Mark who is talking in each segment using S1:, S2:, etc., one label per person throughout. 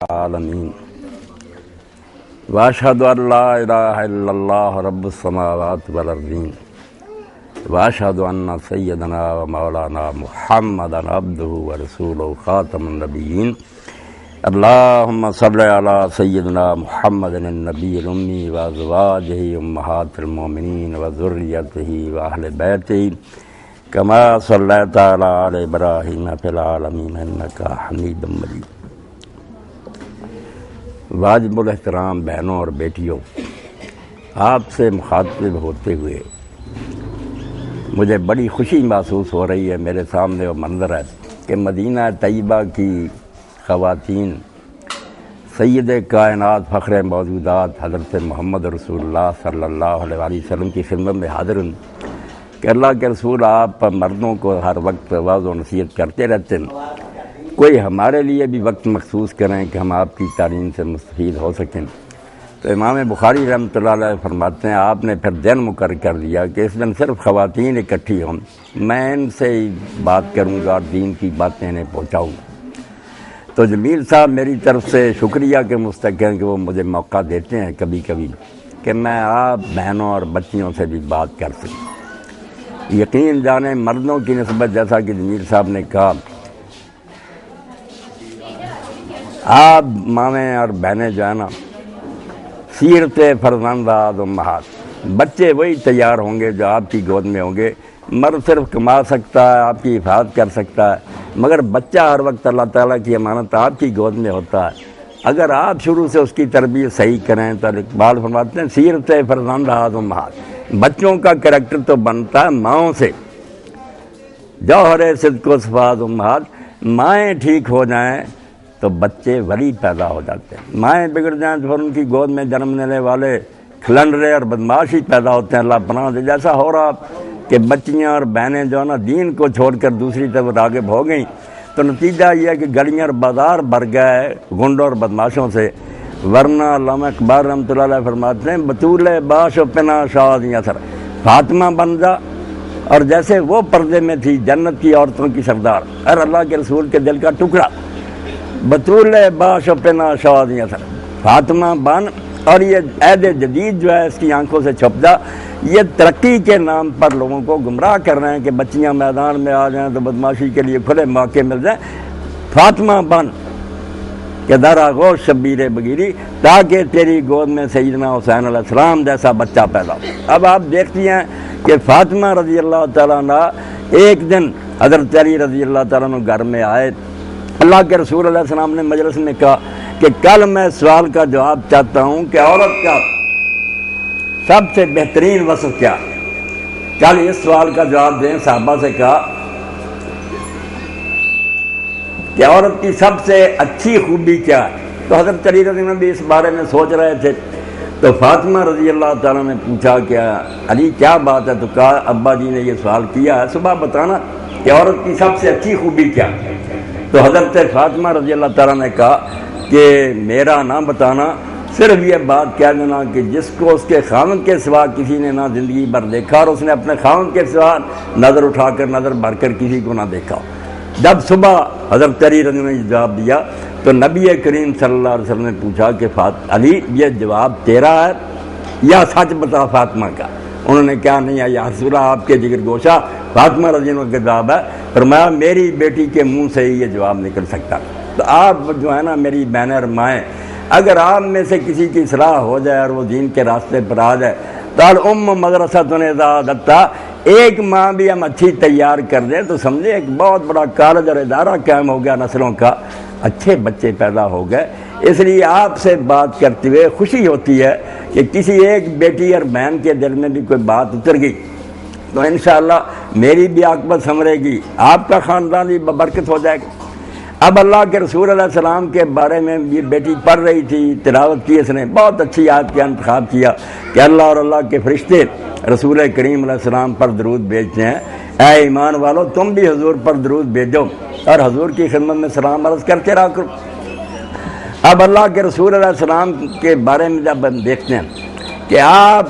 S1: العالمین واشہد ان لا الہ الا اللہ رب السماوات والارضین واشہد ان سیدنا و مولانا محمدا عبدہ ورسولہ خاتم النبیین اللہم صلی علی سیدنا محمد النبی الامی وازواجہ امہات المومنین وذریتہ واہل بیتہ کما صلیت علی آل ابراہیم فی العالمین انک حمید مجید۔ واجب الاحترام بہنوں اور بیٹیوں، آپ سے مخاطب ہوتے ہوئے مجھے بڑی خوشی محسوس ہو رہی ہے۔ میرے سامنے وہ منظر ہے کہ مدینہ طیبہ کی خواتین سید کائنات فخر موجودات حضرت محمد رسول اللہ صلی اللہ علیہ وسلم کی خدمت میں حاضر ہوں کہ اللہ کے رسول آپ مردوں کو ہر وقت واعظ و نصیحت کرتے رہتے ہیں، کوئی ہمارے لیے بھی وقت مخصوص کریں کہ ہم آپ کی تعلیم سے مستفید ہو سکیں۔ تو امام بخاری رحمۃ اللہ علیہ فرماتے ہیں آپ نے پھر دن مقرر کر دیا کہ اس دن صرف خواتین اکٹھی ہوں، میں ان سے ہی بات کروں گا اور دین کی باتیں انہیں پہنچاؤں گا۔ تو جمیل صاحب میری طرف سے شکریہ کے مستحق ہیں کہ وہ مجھے موقع دیتے ہیں کبھی کبھی کہ میں آپ بہنوں اور بچیوں سے بھی بات کر سکوں۔ یقین جانیں مردوں کی نسبت جیسا کہ جمیل صاحب نے کہا، آپ ماویں اور بہنیں جو ہے نا سیرت فرزندات امہات، بچے وہی تیار ہوں گے جو آپ کی گود میں ہوں گے۔ مرد صرف کما سکتا ہے، آپ کی حفاظت کر سکتا ہے، مگر بچہ ہر وقت اللہ تعالیٰ کی امانت آپ کی گود میں ہوتا ہے۔ اگر آپ شروع سے اس کی تربیت صحیح کریں تو اقبال فرماتے ہیں سیرت فرزندات امہات، بچوں کا کریکٹر تو بنتا ہے ماؤں سے۔ جوہر صدق و صفات امہات، مائیں ٹھیک ہو جائیں تو بچے ولی پیدا ہو جاتے ہیں، مائیں بگڑ جائیں تو پھر ان کی گود میں جنم لینے والے کھلنڈرے اور بدماش ہی پیدا ہوتے ہیں۔ اللہ پناہ دے جیسا ہو رہا کہ بچیاں اور بہنیں جو ہے نا دین کو چھوڑ کر دوسری طرف راغب ہو گئیں، تو نتیجہ یہ ہے کہ گلیاں اور بازار بھر گئے گنڈوں اور بدماشوں سے۔ ورنہ علامہ اقبال رحمۃ اللہ علیہ فرماتے ہیں بطول باش و پنا شادیاں سر، فاطمہ بن جا اور جیسے وہ پردے میں تھی جنت کی عورتوں کی سردار، اور اللہ کے رسول کے دل کا ٹکڑا، بطول باش و پنا شادیاں سر، فاطمہ بن اور یہ عہد جدید جو ہے اس کی آنکھوں سے چھپ جا۔ یہ ترقی کے نام پر لوگوں کو گمراہ کر رہے ہیں کہ بچیاں میدان میں آ جائیں تو بدماشی کے لیے کھلے موقع مل جائیں۔ فاطمہ بن کہ در آغوش شبیر بگیری، تاکہ تیری گود میں سیدنا حسین علیہ السلام جیسا بچہ پیدا ہو۔ اب آپ دیکھتی ہیں کہ فاطمہ رضی اللہ تعالیٰ عنہ ایک دن حضرت علی رضی اللہ تعالیٰ عنہ گھر میں آئے، اللہ کے رسول علیہ السلام نے مجلس میں کہا کہ کل میں سوال کا جواب چاہتا ہوں کہ عورت کا سب سے بہترین وصف کیا؟ کل اس سوال کا جواب دیں۔ صحابہ سے کہا کہ عورت کی سب سے اچھی خوبی کیا ہے؟ تو حضرت علی رضی اللہ عنہ بھی اس بارے میں سوچ رہے تھے۔ تو فاطمہ رضی اللہ تعالیٰ نے پوچھا کہ علی کیا بات ہے؟ تو کہا ابا جی نے یہ سوال کیا ہے، صبح بتانا کہ عورت کی سب سے اچھی خوبی کیا؟ تو حضرت فاطمہ رضی اللہ تعالیٰ نے کہا کہ میرا نہ بتانا، صرف یہ بات کہہ دینا کہ جس کو اس کے خاوند کے سوا کسی نے نہ زندگی بھر دیکھا اور اس نے اپنے خاوند کے سوا نظر اٹھا کر نظر بھر کر کسی کو نہ دیکھا۔ جب صبح حضرت علی رضی اللہ عنہ نے جواب دیا تو نبی کریم صلی اللہ علیہ وسلم نے پوچھا کہ علی یہ جواب تیرا ہے یا سچ بتا فاطمہ کا؟ انہوں نے کہا نہیں یا رسول اللہ آپ کے جگر گوشہ فاطمہ رضی اللہ عنہ کا جواب ہے۔ فرمایا میری بیٹی کے منہ سے ہی یہ جواب نکل سکتا۔ تو آپ جو ہے نا میری بہنیں اور مائیں، اگر آپ میں سے کسی کی اصلاح ہو جائے اور وہ دین کے راستے پر آ جائے تو مدرسہ دتا ایک ماں بھی ہم اچھی تیار کر دیں تو سمجھے ایک بہت بڑا کالج اور ادارہ قائم ہو گیا، نسلوں کا اچھے بچے پیدا ہو گئے۔ اس لیے آپ سے بات کرتے ہوئے خوشی ہوتی ہے کہ کسی ایک بیٹی اور بہن کے دل میں بھی کوئی بات اتر گئی تو انشاءاللہ میری بھی عاقبت سنورے گی، آپ کا خاندان بھی ببرکت ہو جائے گا۔ اب اللہ کے رسول علیہ السلام کے بارے میں یہ بیٹی پڑھ رہی تھی، تلاوت کی، اس نے بہت اچھی آیت کا انتخاب کیا کہ اللہ اور اللہ کے فرشتے رسول کریم علیہ السلام پر درود بھیجتے ہیں، اے ایمان والو تم بھی حضور پر درود بھیجو اور حضور کی خدمت میں سلام عرض کرتے رہا کرو۔ اب اللہ کے رسول علیہ السلام کے بارے میں جب ہم دیکھتے ہیں کہ آپ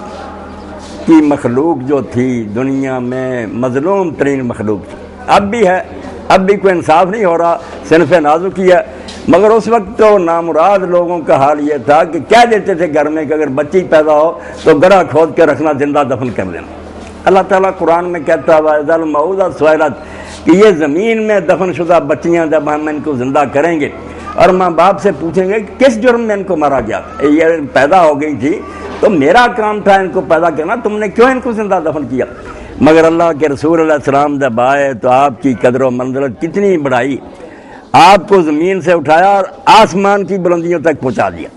S1: کی مخلوق جو تھی دنیا میں مظلوم ترین مخلوق تھی، اب بھی ہے، اب بھی کوئی انصاف نہیں ہو رہا، صنف نازکی ہے، مگر اس وقت تو نامراد لوگوں کا حال یہ تھا کہ کہہ دیتے تھے گھر میں کہ اگر بچی پیدا ہو تو گڑھا کھود کے رکھنا، زندہ دفن کر دینا۔ اللہ تعالیٰ قرآن میں کہتا ہے وَإِذَا الْمَوْءُودَةُ سُئِلَتْ کہ یہ زمین میں دفن شدہ بچیاں جب ہم ان کو زندہ کریں گے اور ماں باپ سے پوچھیں گے کہ کس جرم میں ان کو مارا گیا، یہ پیدا ہو گئی تھی تو میرا کام تھا ان کو پیدا کرنا، تم نے کیوں ان کو زندہ دفن کیا؟ مگر اللہ کے رسول علیہ السلام جب آئے تو آپ کی قدر و منزلت کتنی بڑھائی، آپ کو زمین سے اٹھایا اور آسمان کی بلندیوں تک پہنچا دیا۔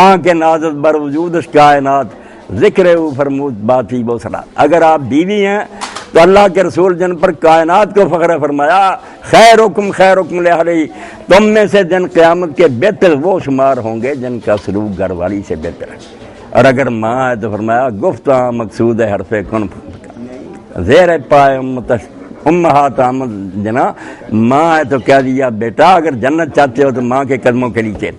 S1: آنکھ نازت بر وجود کائنات ذکر او فرمود باتی وہ سنا۔ اگر آپ بیوی ہیں تو اللہ کے رسول جن پر کائنات کو فخر فرمایا خیرکم خیرکم لأہلہ، تم میں سے جن قیامت کے بہتر وہ شمار ہوں گے جن کا سلوک گھر والی سے بہتر ہے۔ اور اگر ماں ہے تو فرمایا گفتہ مقصود ہے حرف کن زیر پائے امہات آمد جنا، ماں ہے تو کہہ دیا بیٹا اگر جنت چاہتے ہو تو ماں کے قدموں کے نیچے۔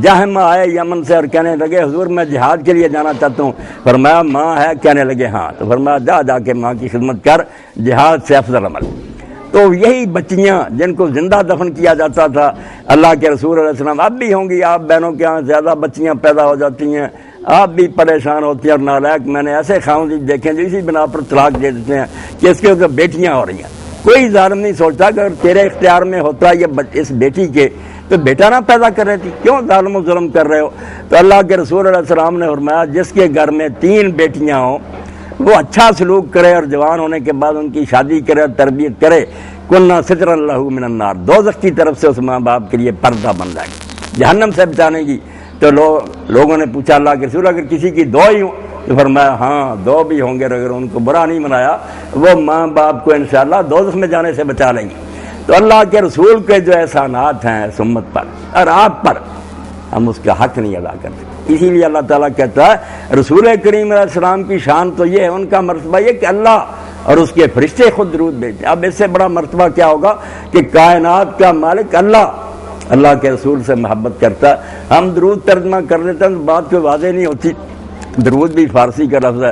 S1: جہم آئے یمن سے اور کہنے لگے حضور میں جہاد کے لیے جانا چاہتا ہوں، فرمایا ماں ہے، کہنے لگے ہاں، تو فرمایا جا کے ماں کی خدمت کر، جہاد سے افضل عمل۔ تو یہی بچیاں جن کو زندہ دفن کیا جاتا تھا، اللہ کے رسول علیہ السلام اب بھی ہوں گی آپ بہنوں کے ہاں زیادہ بچیاں پیدا ہو جاتی ہیں، آپ بھی پریشان ہوتی ہیں اور نالائق میں نے ایسے خاوند دیکھیں جو اسی بنا پر طلاق دے دیتے ہیں کہ اس کے بیٹیاں ہو رہی ہیں۔ کوئی ظالم نہیں سوچتا کہ اگر تیرے اختیار میں ہوتا یہ اس بیٹی کے تو بیٹا نہ پیدا کر رہی تھی، کیوں ظالم و ظلم کر رہے ہو؟ تو اللہ کے رسول علیہ السلام نے فرمایا جس کے گھر میں 3 بیٹیاں ہوں وہ اچھا سلوک کرے اور جوان ہونے کے بعد ان کی شادی کرے اور تربیت کرے، کننا سترا لہو من النار، دوزخ کی طرف سے اس ماں باپ کے لیے پردہ بن جائے گی، جہنم سے بچانے کی۔ تو لوگوں نے پوچھا اللہ کے رسول اگر کسی کی 2 ہی ہوں؟ تو فرمایا ہاں 2 بھی ہوں گے، اگر ان کو برا نہیں منایا وہ ماں باپ کو انشاءاللہ دوزخ میں جانے سے بچا لیں گی۔ تو اللہ کے رسول کے جو احسانات ہیں اس امت پر اور آپ پر، ہم اس کا حق نہیں ادا کرتے۔ اسی لیے اللہ تعالیٰ کہتا ہے رسول کریم علیہ السلام کی شان تو یہ ہے، ان کا مرتبہ یہ کہ اللہ اور اس کے فرشتے خود درود بھیجتے ہیں۔ اب اس سے بڑا مرتبہ کیا ہوگا کہ کائنات کا مالک اللہ کے رسول سے محبت کرتا ہے۔ ہم درود ترجمہ کر لیتے ہیں تو بات کوئی واضح نہیں ہوتی۔ درود بھی فارسی کا لفظ ہے،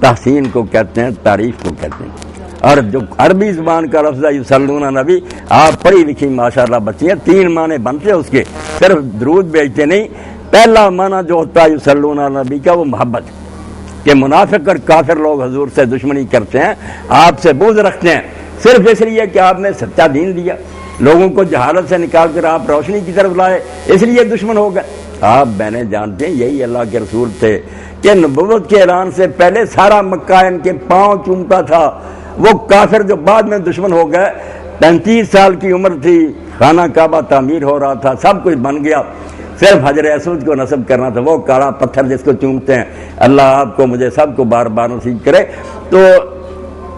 S1: تحسین کو کہتے ہیں، تعریف کو کہتے ہیں، اور جو عربی زبان کا لفظ ہے یصلون نبی، آپ پڑھی لکھی ماشاءاللہ بچی ہیں، 3 معنی بنتے ہیں اس کے، صرف درود بھیجتے نہیں۔ پہلا معنی جو ہوتا ہے یصلون نبی کا وہ محبت، کہ منافق اور کافر لوگ حضور سے دشمنی کرتے ہیں، آپ سے بغض رکھتے ہیں صرف اس لیے کہ آپ نے سچا دین دیا، لوگوں کو جہالت سے نکال کر آپ روشنی کی طرف لائے، اس لیے دشمن ہو گئے۔ آپ بہنیں جانتے ہیں یہی اللہ کے رسول تھے کہ نبوت کے اعلان سے پہلے سارا مکہ ان کے پاؤں چومتا تھا۔ وہ کافر جو بعد میں دشمن ہو گئے، 35 سال کی عمر تھی، خانہ کعبہ تعمیر ہو رہا تھا، سب کچھ بن گیا، صرف حجر اسود کو نصب کرنا تھا، وہ کالا پتھر جس کو چومتے ہیں، اللہ آپ کو مجھے سب کو بار بار نصیب کرے۔ تو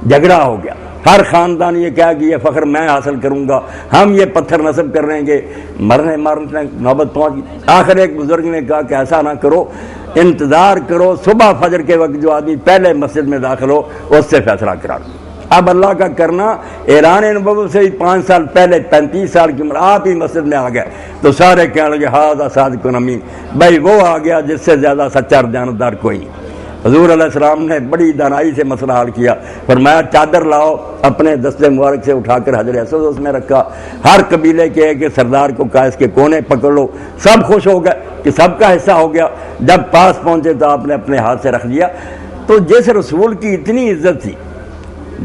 S1: جھگڑا ہو گیا، ہر خاندان یہ کہا کہ یہ فخر میں حاصل کروں گا، ہم یہ پتھر نصب کر لیں گے، مرنے نوبت پہنچ گئی۔ آخر ایک بزرگ نے کہا کہ ایسا نہ کرو، انتظار کرو، صبح فجر کے وقت جو آدمی پہلے مسجد میں داخل ہو اس سے فیصلہ کرا لو۔ اب اللہ کا کرنا، اعلان نبوت سے ہی 5 سال پہلے 35 سال کی عمر آپ ہی مسجد میں آ گئے تو سارے کہنے لگے ھذا صادق امین، بھائی وہ آ گیا جس سے زیادہ سچا اور دیانتدار کوئی نہیں۔ حضور علیہ السلام نے بڑی دانائی سے مسئلہ حل کیا، فرمایا چادر لاؤ، اپنے دستے مبارک سے اٹھا کر حجر اسود اس میں رکھا، ہر قبیلے کے ایک سردار کو کہا اس کے کونے پکڑ لو، سب خوش ہو گئے کہ سب کا حصہ ہو گیا۔ جب پاس پہنچے تو آپ نے اپنے ہاتھ سے رکھ دیا۔ تو جس رسول کی اتنی عزت تھی،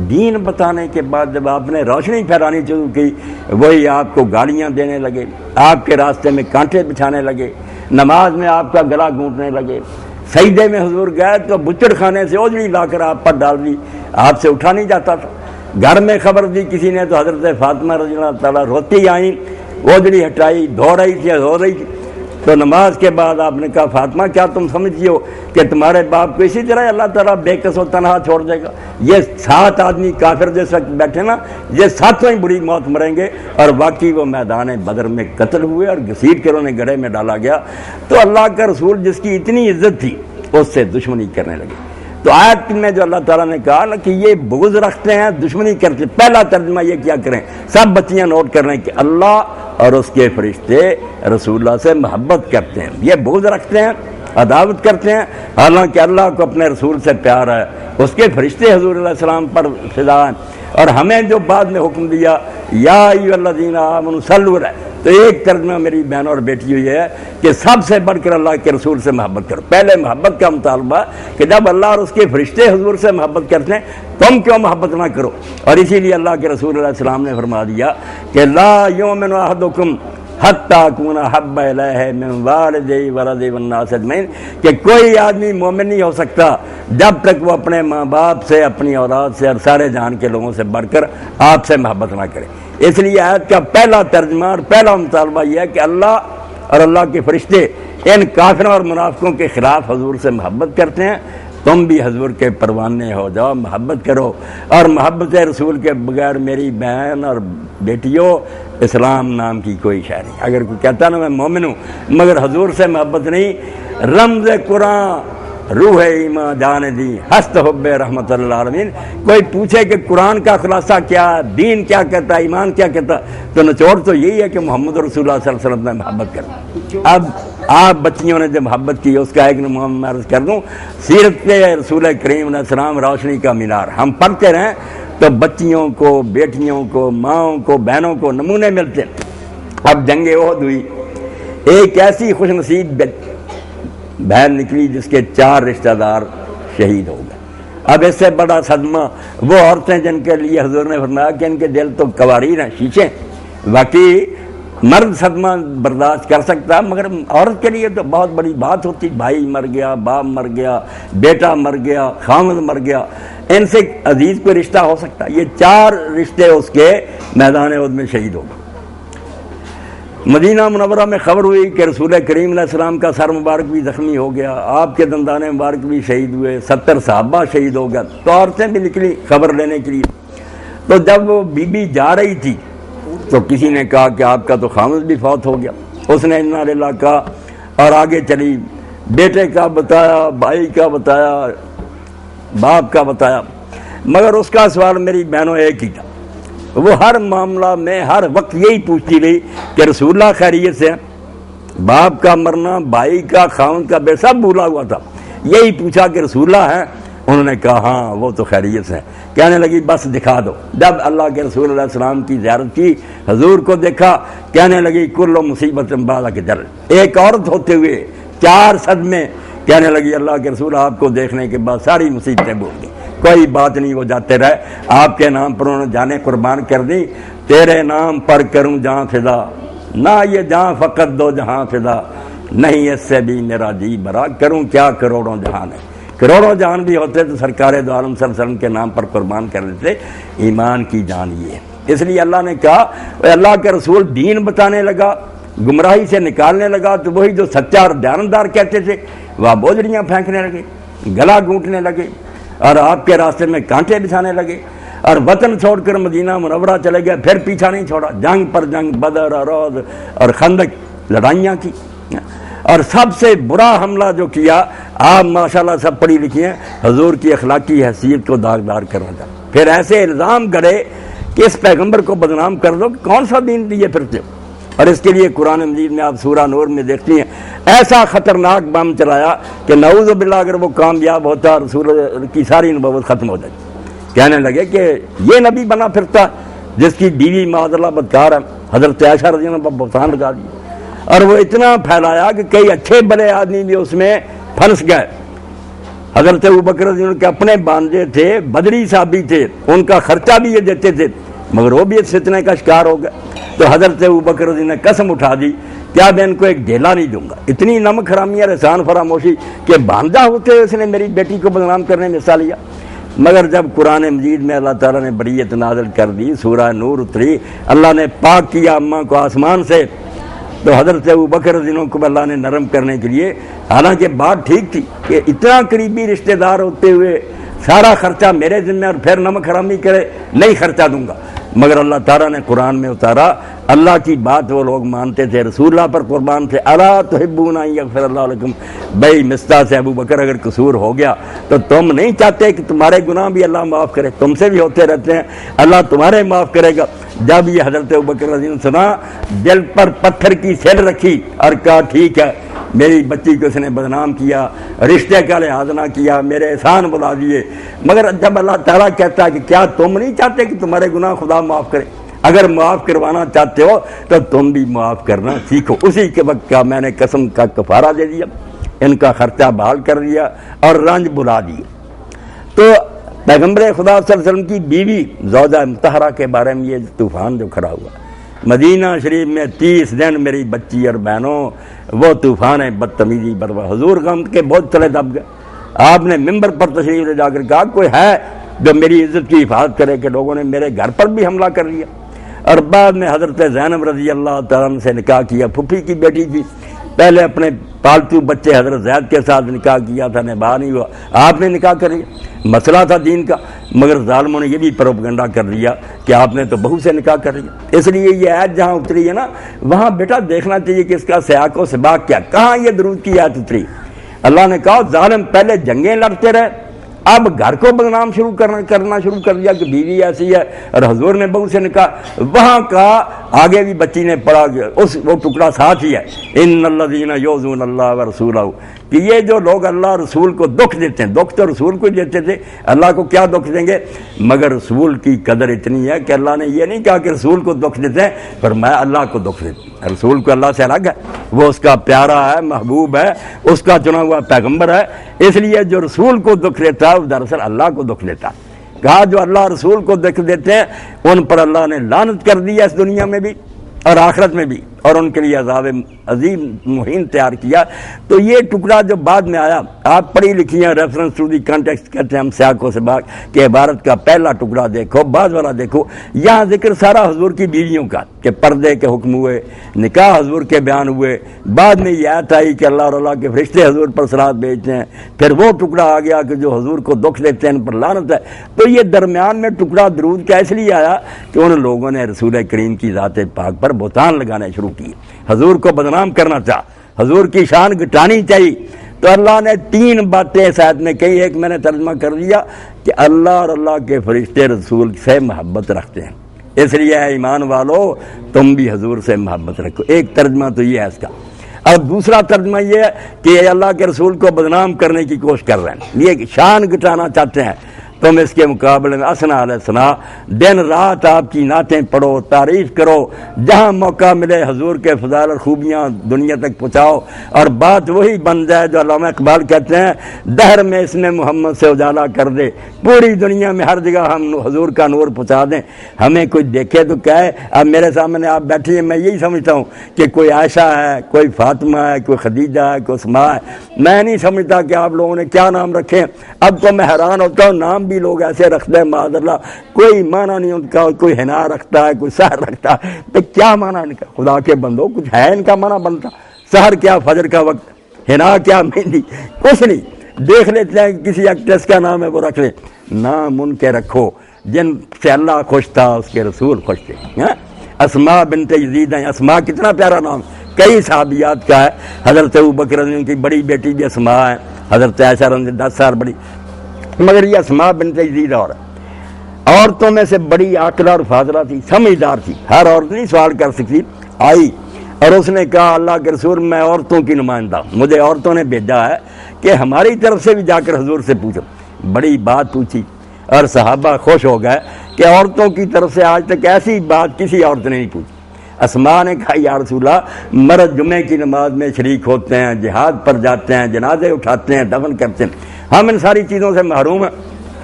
S1: دین بتانے کے بعد جب آپ نے روشنی پھیلانی شروع کی، وہی آپ کو گالیاں دینے لگے، آپ کے راستے میں کانٹے بچھانے لگے، نماز میں آپ کا گلا گھونٹنے لگے، سجدے میں حضور گئے تو بچڑ خانے سے اوجڑی لا کر آپ پر ڈال دی، آپ سے اٹھا نہیں جاتا تھا۔ گھر میں خبر دی کسی نے تو حضرت فاطمہ رضی اللہ تعالیٰ روتی آئیں، اوجڑی ہٹائی، دھو رہی تھی، تو نماز کے بعد آپ نے کہا فاطمہ کیا تم سمجھتی ہو کہ تمہارے باپ کو اسی طرح اللہ تعالیٰ بے کس و تنہا چھوڑ دے گا؟ یہ 7 آدمی کافر جس وقت بیٹھے نا، یہ 7 ہی بری موت مریں گے، اور واقعی وہ میدان بدر میں قتل ہوئے اور گھسیٹ کر انہیں گڑھے میں ڈالا گیا۔ تو اللہ کا رسول جس کی اتنی عزت تھی اس سے دشمنی کرنے لگے۔ تو آیت میں جو اللہ تعالیٰ نے کہا نا کہ یہ بغض رکھتے ہیں، دشمنی کرتے، پہلا ترجمہ یہ کیا کریں، سب بچیاں نوٹ کر رہے ہیں کہ اللہ اور اس کے فرشتے رسول اللہ سے محبت کرتے ہیں، یہ بغض رکھتے ہیں، عداوت کرتے ہیں، حالانکہ اللہ کو اپنے رسول سے پیار ہے، اس کے فرشتے حضور علیہ السلام پر فدا ہیں، اور ہمیں جو بعد میں حکم دیا یا ایھا الذین آمنوا صلوا علیہ، تو ایک ترجمہ میری بہنوں اور بیٹیوں یہ ہے کہ سب سے بڑھ کر اللہ کے رسول سے محبت کرو. پہلے محبت کا مطالبہ کہ جب اللہ اور اس کے فرشتے حضور سے محبت کرتے ہیں تم کیوں محبت نہ کرو. اور اسی لیے اللہ کے رسول علیہ السلام نے فرما دیا کہ لا یؤمن احدکم حتی اکون احب الیہ من والدیہ وولدیہ والناس اجمعین، کہ کوئی آدمی مومن نہیں ہو سکتا جب تک وہ اپنے ماں باپ سے، اپنی اولاد سے اور سارے جہان کے لوگوں سے بڑھ کر آپ سے محبت نہ کرے. اس لیے آیت کا پہلا ترجمہ اور پہلا مطالبہ یہ ہے کہ اللہ اور اللہ کے فرشتے ان کافروں اور منافقوں کے خلاف حضور سے محبت کرتے ہیں. تم بھی حضور کے پروانے ہو جاؤ، محبت کرو. اور محبت رسول کے بغیر میری بہن اور بیٹیوں اسلام نام کی کوئی شے نہیں. اگر کوئی کہتا نا میں مومن ہوں مگر حضور سے محبت نہیں، رمز قرآن روح ایمان جان دی ہست حب رحمت اللہ العالمین. کوئی پوچھے کہ قرآن کا خلاصہ کیا، دین کیا کہتا، ایمان کیا کہتا، تو نچوڑ تو یہی ہے کہ محمد رسول اللہ صلی اللہ علیہ وسلم نے محبت کرتا. اب آپ بچیوں نے جو محبت کی اس کا ایک نمونہ میں عرض کر دوں. سیرت رسول کریم علیہ السلام روشنی کا مینار ہم پڑھتے رہیں تو بچیوں کو، بیٹیوں کو، ماؤں کو، بہنوں کو نمونے ملتے. اب جنگ احد ہوئی، ایک ایسی خوش نصیب بہن نکلی جس کے 4 رشتہ دار شہید ہو گئے. اب اس سے بڑا صدمہ وہ عورتیں جن کے لیے حضور نے فرمایا کہ ان کے دل تو قواریر ہیں، شیشے. واقعی مرد صدمہ برداشت کر سکتا مگر عورت کے لیے تو بہت بڑی بات ہوتی. بھائی مر گیا، باپ مر گیا، بیٹا مر گیا، خامد مر گیا، ان سے عزیز کوئی رشتہ ہو سکتا؟ یہ 4 رشتے اس کے میدان احد میں شہید ہو گئے. مدینہ منورہ میں خبر ہوئی کہ رسول کریم علیہ السلام کا سر مبارک بھی زخمی ہو گیا، آپ کے دندان مبارک بھی شہید ہوئے، 70 صحابہ شہید ہو گیا. تو عورتیں بھی نکلی خبر لینے کے لیے. تو جب وہ بی بی جا رہی تھی تو کسی نے کہا کہ آپ کا تو خامد بھی فوت ہو گیا. اس نے انا للہ کہا اور آگے چلی. بیٹے کا بتایا، بھائی کا بتایا، باپ کا بتایا، مگر اس کا سوال میری بہنوں ایک ہی تھا. وہ ہر معاملہ میں ہر وقت یہی پوچھتی رہی کہ رسول اللہ خیریت سے ہیں؟ باپ کا مرنا، بھائی کا، خاوند کا، بے سب بھولا ہوا تھا. یہی پوچھا کہ رسول اللہ ہیں؟ انہوں نے کہا ہاں وہ تو خیریت سے ہیں. کہنے لگی بس دکھا دو. جب اللہ کے رسول علیہ السلام کی زیارت کی، حضور کو دیکھا، کہنے لگی کل مصیبت بعد کے جل. ایک عورت ہوتے ہوئے 4 صدمے. کہنے لگی اللہ کے رسول آپ کو دیکھنے کے بعد ساری مصیبتیں بھول گئی. کوئی بات نہیں، وہ جاتے رہے. آپ کے نام پر انہوں نے جانیں قربان کر دی. تیرے نام پر کروں جہاں فضا، نہ یہ جہاں فقط 2 جہاں فضا، نہیں اس سے بھی میرا جی برا، کروں کیا کروڑوں جہان ہے. کروڑوں جہان بھی ہوتے تو سرکار دو عالم صلی اللہ علیہ وسلم کے نام پر قربان کر دیتے. ایمان کی جان یہ ہے. اس لیے اللہ نے کہا اللہ کے رسول دین بتانے لگا، گمراہی سے نکالنے لگا تو وہی جو سچا اور دیانتدار کہتے تھے وہ بوجھڑیاں پھینکنے لگے، گلا گھونٹنے لگے اور آپ کے راستے میں کانٹے بچھانے لگے اور وطن چھوڑ کر مدینہ منورہ چلے گئے. پھر پیچھا نہیں چھوڑا، جنگ پر جنگ، بدر اور احد اور خندق لڑائیاں کی. اور سب سے برا حملہ جو کیا، آپ ماشاءاللہ سب پڑھی لکھی ہیں، حضور کی اخلاقی حیثیت کو داغدار کرنا چاہتے. پھر ایسے الزام گڑے کہ اس پیغمبر کو بدنام کر دو، کون سا دین لیے پھرتے ہو. اور اس کے لیے قرآن مجید میں آپ سورہ نور میں دیکھتی ہیں ایسا خطرناک بم چلایا کہ نعوذ باللہ اگر وہ کامیاب ہوتا رسول کی ساری نبوت ختم ہو جاتی. کہنے لگے کہ یہ نبی بنا پھرتا جس کی بیوی معاذ اللہ بدکار ہے. حضرت عائشہ رضی اللہ عنہ پر بہتان لگا دی اور وہ اتنا پھیلایا کہ کئی اچھے بڑے آدمی بھی اس میں پھنس گئے. حضرت ابوبکر رضی اللہ عنہ کے اپنے بانجے تھے، بدری صحابی تھے، ان کا خرچہ بھی یہ دیتے تھے مگر وہ بھی اس فتنے کا شکار ہو گئے. تو حضرت ابوبکر رضی اللہ عنہ نے قسم اٹھا دی کیا میں ان کو ایک ڈھیلا نہیں دوں گا. اتنی نمک حرامی اور احسان فراموشی کہ بانجا ہوتے اس نے میری بیٹی کو بدنام کرنے میں حصہ لیا. مگر جب قرآن مجید میں اللہ تعالیٰ نے بریت نازل کر دی، سورہ نور اتری، اللہ نے پاک کیا اماں کو آسمان سے، تو حضرت ابوبکر رضی اللہ عنہ کو اللہ نے نرم کرنے کے لیے، حالانکہ بات ٹھیک تھی کہ اتنا قریبی رشتہ دار ہوتے ہوئے سارا خرچہ میرے ذمہ اور پھر نمک حرامی کرے، نہیں خرچہ دوں گا. مگر اللہ تعالیٰ نے قرآن میں اتارا، اللہ کی بات وہ لوگ مانتے تھے، رسول اللہ پر قربان تھے. الا تحبون ان یغفر اللہ لکم، بھائی مستہ سے ابوبکر اگر قصور ہو گیا تو تم نہیں چاہتے کہ تمہارے گناہ بھی اللہ معاف کرے؟ تم سے بھی ہوتے رہتے ہیں، اللہ تمہارے معاف کرے گا. جب یہ حضرت ابوبکر رضی اللہ عنہ سنا، دل پر پتھر کی سیل رکھی اور کہا ٹھیک ہے، میری بچی کو اس نے بدنام کیا، رشتے کا لحاظ نہ کیا، میرے احسان بلا دیے. مگر جب اللہ تعالیٰ کہتا ہے کہ کیا تم نہیں چاہتے کہ تمہارے گناہ خدا معاف کرے؟ اگر معاف کروانا چاہتے ہو تو تم بھی معاف کرنا سیکھو۔ اسی کے وقت کا میں نے قسم کا کفارہ دے دیا، ان کا خرچہ بحال کر دیا اور رنج بلا دیا۔ تو پیغمبر خدا صلی اللہ علیہ وسلم کی بیوی زوجہ مطہرہ کے بارے میں یہ طوفان جو کھڑا ہوا مدینہ شریف میں 30 دن میری بچی اور بہنوں وہ طوفان بدتمیزی بروا، حضور غم کے بہت تلے دب گئے۔ آپ نے ممبر پر تشریف لے جا کر کہا کوئی ہے جو میری عزت کی حفاظت کرے، کہ لوگوں نے میرے گھر پر بھی حملہ کر لیا۔ اور بعد میں حضرت زینب رضی اللہ تعالیٰ عنہ سے نکاح کیا، پھوپھی کی بیٹی تھی، پہلے اپنے پالتو بچے حضرت زید کے ساتھ نکاح کیا تھا، نباہ نہیں ہوا، آپ نے نکاح کر لیا، مسئلہ تھا دین کا، مگر ظالموں نے یہ بھی پروپیگنڈا کر دیا کہ آپ نے تو بہو سے نکاح کر لیا۔ اس لیے یہ آیت جہاں اتری ہے نا، وہاں بیٹا دیکھنا چاہیے کہ اس کا سیاق و سباق کیا، کہاں یہ درود کی آیت اتری۔ اللہ نے کہا ظالم پہلے جنگیں لڑتے رہے، اب گھر کو بدنام کرنا شروع کر دیا کہ بیوی ایسی ہے اور حضور نے بہو سے نکاح۔ وہاں کا آگے بھی بچی نے پڑھا، وہ ٹکڑا ساتھ ہی ہے، ان الذین یؤذون اللہ ورسولہ، کہ یہ جو لوگ اللہ رسول کو دکھ دیتے ہیں، دکھ تو رسول کو دیتے تھے، اللہ کو کیا دکھ دیں گے، مگر رسول کی قدر اتنی ہے کہ اللہ نے یہ نہیں کہا کہ رسول کو دکھ دیتے ہیں، فرمایا اللہ کو دکھ دیتے ہیں۔ رسول کو اللہ سے الگ ہے، وہ اس کا پیارا ہے، محبوب ہے، اس کا چنا ہوا پیغمبر ہے، اس لیے جو رسول کو دکھ دیتا ہے وہ دراصل اللہ کو دکھ دیتا ہے۔ کہا جو اللہ رسول کو دکھ دیتے ہیں ان پر اللہ نے لعنت کر دی ہے اس دنیا میں بھی اور آخرت میں بھی، اور ان کے لیے عذاب عظیم مہین تیار کیا۔ تو یہ ٹکڑا جو بعد میں آیا، آپ پڑھی لکھی ہیں، ریفرنس ٹو دی کانٹیکسٹ کہتے ہیں ہم سیاق و سباق، کہ عبارت کا پہلا ٹکڑا دیکھو، بعد والا دیکھو، یہاں ذکر سارا حضور کی بیویوں کا کہ پردے کے حکم ہوئے، نکاح حضور کے بیان ہوئے، بعد میں یہ آیت آئی کہ اللہ اور اللہ کے فرشتے حضور پر صلوات بھیجتے ہیں، پھر وہ ٹکڑا آ گیا کہ جو حضور کو دکھ دیتے ہیں ان پر لعنت ہے۔ تو یہ درمیان میں ٹکڑا درود کا اس لیے آیا کہ ان لوگوں نے رسول کریم کی ذات پاک پر بہتان لگانے شروع کیے، حضور کو بدنام کرنا چاہ، حضور کی شان گٹانی چاہیے۔ تو اللہ نے 3 باتیں اس آیت میں کہی، ایک میں نے ترجمہ کر دیا کہ اللہ اور اللہ کے فرشتے رسول سے محبت رکھتے ہیں، اس لیے اے ایمان والو تم بھی حضور سے محبت رکھو۔ ایک ترجمہ تو یہ ہے اس کا، اور دوسرا ترجمہ یہ ہے کہ اللہ کے رسول کو بدنام کرنے کی کوشش کر رہے ہیں، یہ شان گٹانا چاہتے ہیں، تم اس کے مقابلے میں اسنا علیہ السنا دن رات آپ کی نعتیں پڑھو، تعریف کرو، جہاں موقع ملے حضور کے فضائل اور خوبیاں دنیا تک پہنچاؤ، اور بات وہی بن جائے جو علامہ اقبال کہتے ہیں، دہر میں اس نے محمد سے اجالا کر دے، پوری دنیا میں ہر جگہ ہم حضور کا نور پہنچا دیں۔ ہمیں کوئی دیکھے تو کہے، اب میرے سامنے آپ بیٹھی ہیں، میں یہی سمجھتا ہوں کہ کوئی عائشہ ہے، کوئی فاطمہ ہے، کوئی خدیجہ ہے، کوئی اسماء ہے، میں نہیں سمجھتا کہ آپ لوگوں نے کیا نام رکھے۔ اب تو میں حیران ہوتا ہوں، نام بھی لوگ ایسے رکھتے ہیں معاذ اللہ، کوئی معنی نہیں ان کا، کوئی حنا رکھتا ہے، کوئی سحر رکھتا ہے، تو کیا معنی ان کا؟ خدا کے بندو کچھ ہے ان کا معنی بنتا؟ سحر کیا فجر کا وقت، حنا کیا مہندی، کچھ نہیں، دیکھ لیتے ہیں کسی ایکٹریس کا نام ہے وہ رکھ لیں، نام ان کے رکھو جن سے اللہ خوش تھا، اس کے رسول خوش تھے۔ اسماء بنت یزید ہیں، اسماء کتنا پیارا نام، کئی صحابیات کا ہے، حضرت ابوبکر رضی اللہ عنہ کی بڑی بیٹی بھی اسماء ہے، حضرت عائشہ رضی اللہ عنہ 10 سال بڑی، مگر یہ اسماء بنت یزید اور عورتوں میں سے بڑی عاقلہ اور فاضلہ تھی، سمجھدار تھی، ہر عورت نہیں سوال کر سکتی، آئی اور اس نے کہا اللہ کے رسول میں عورتوں کی نمائندہ، مجھے عورتوں نے بھیجا ہے کہ ہماری طرف سے بھی جا کر حضور سے پوچھو۔ بڑی بات پوچھی اور صحابہ خوش ہو گئے کہ عورتوں کی طرف سے آج تک ایسی بات کسی عورت نے نہیں پوچھی۔ اسماء نے کہا یا رسول اللہ مرد جمعے کی نماز میں شریک ہوتے ہیں، جہاد پر جاتے ہیں، جنازے اٹھاتے ہیں، دفن کرتے ہیں، ہم ان ساری چیزوں سے محروم ہیں،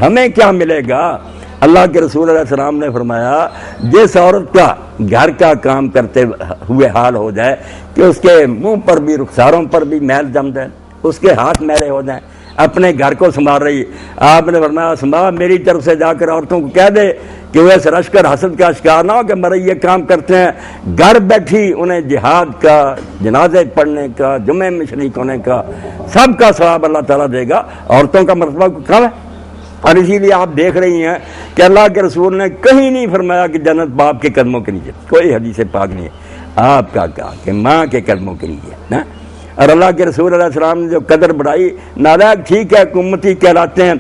S1: ہمیں کیا ملے گا؟ اللہ کے رسول علیہ السلام نے فرمایا جس عورت کا گھر کا کام کرتے ہوئے حال ہو جائے کہ اس کے منہ پر بھی رخساروں پر بھی میل جم جائے، اس کے ہاتھ میلے ہو جائیں، اپنے گھر کو سنبھال رہی، آپ نے فرمایا اسماء میری طرف سے جا کر عورتوں کو کہہ دے کہ وہ اس رشک اور حسد کا شکار نہ ہو کہ مرے یہ کام کرتے ہیں، گھر بیٹھی انہیں جہاد کا، جنازے پڑھنے کا، جمعے میں شریک ہونے کا سب کا ثواب اللہ تعالیٰ دے گا۔ عورتوں کا مرتبہ کم ہے، اور اسی لیے آپ دیکھ رہی ہیں کہ اللہ کے رسول نے کہیں نہیں فرمایا کہ جنت باپ کے قدموں کے نیچے، کوئی حدیث پاک نہیں ہے، آپ کا کہا کہ ماں کے قدموں کے نیچے نا۔ اور اللہ کے رسول علیہ السلام نے جو قدر بڑھائی، نالائق ٹھیک ہے امتی کہلاتے ہیں،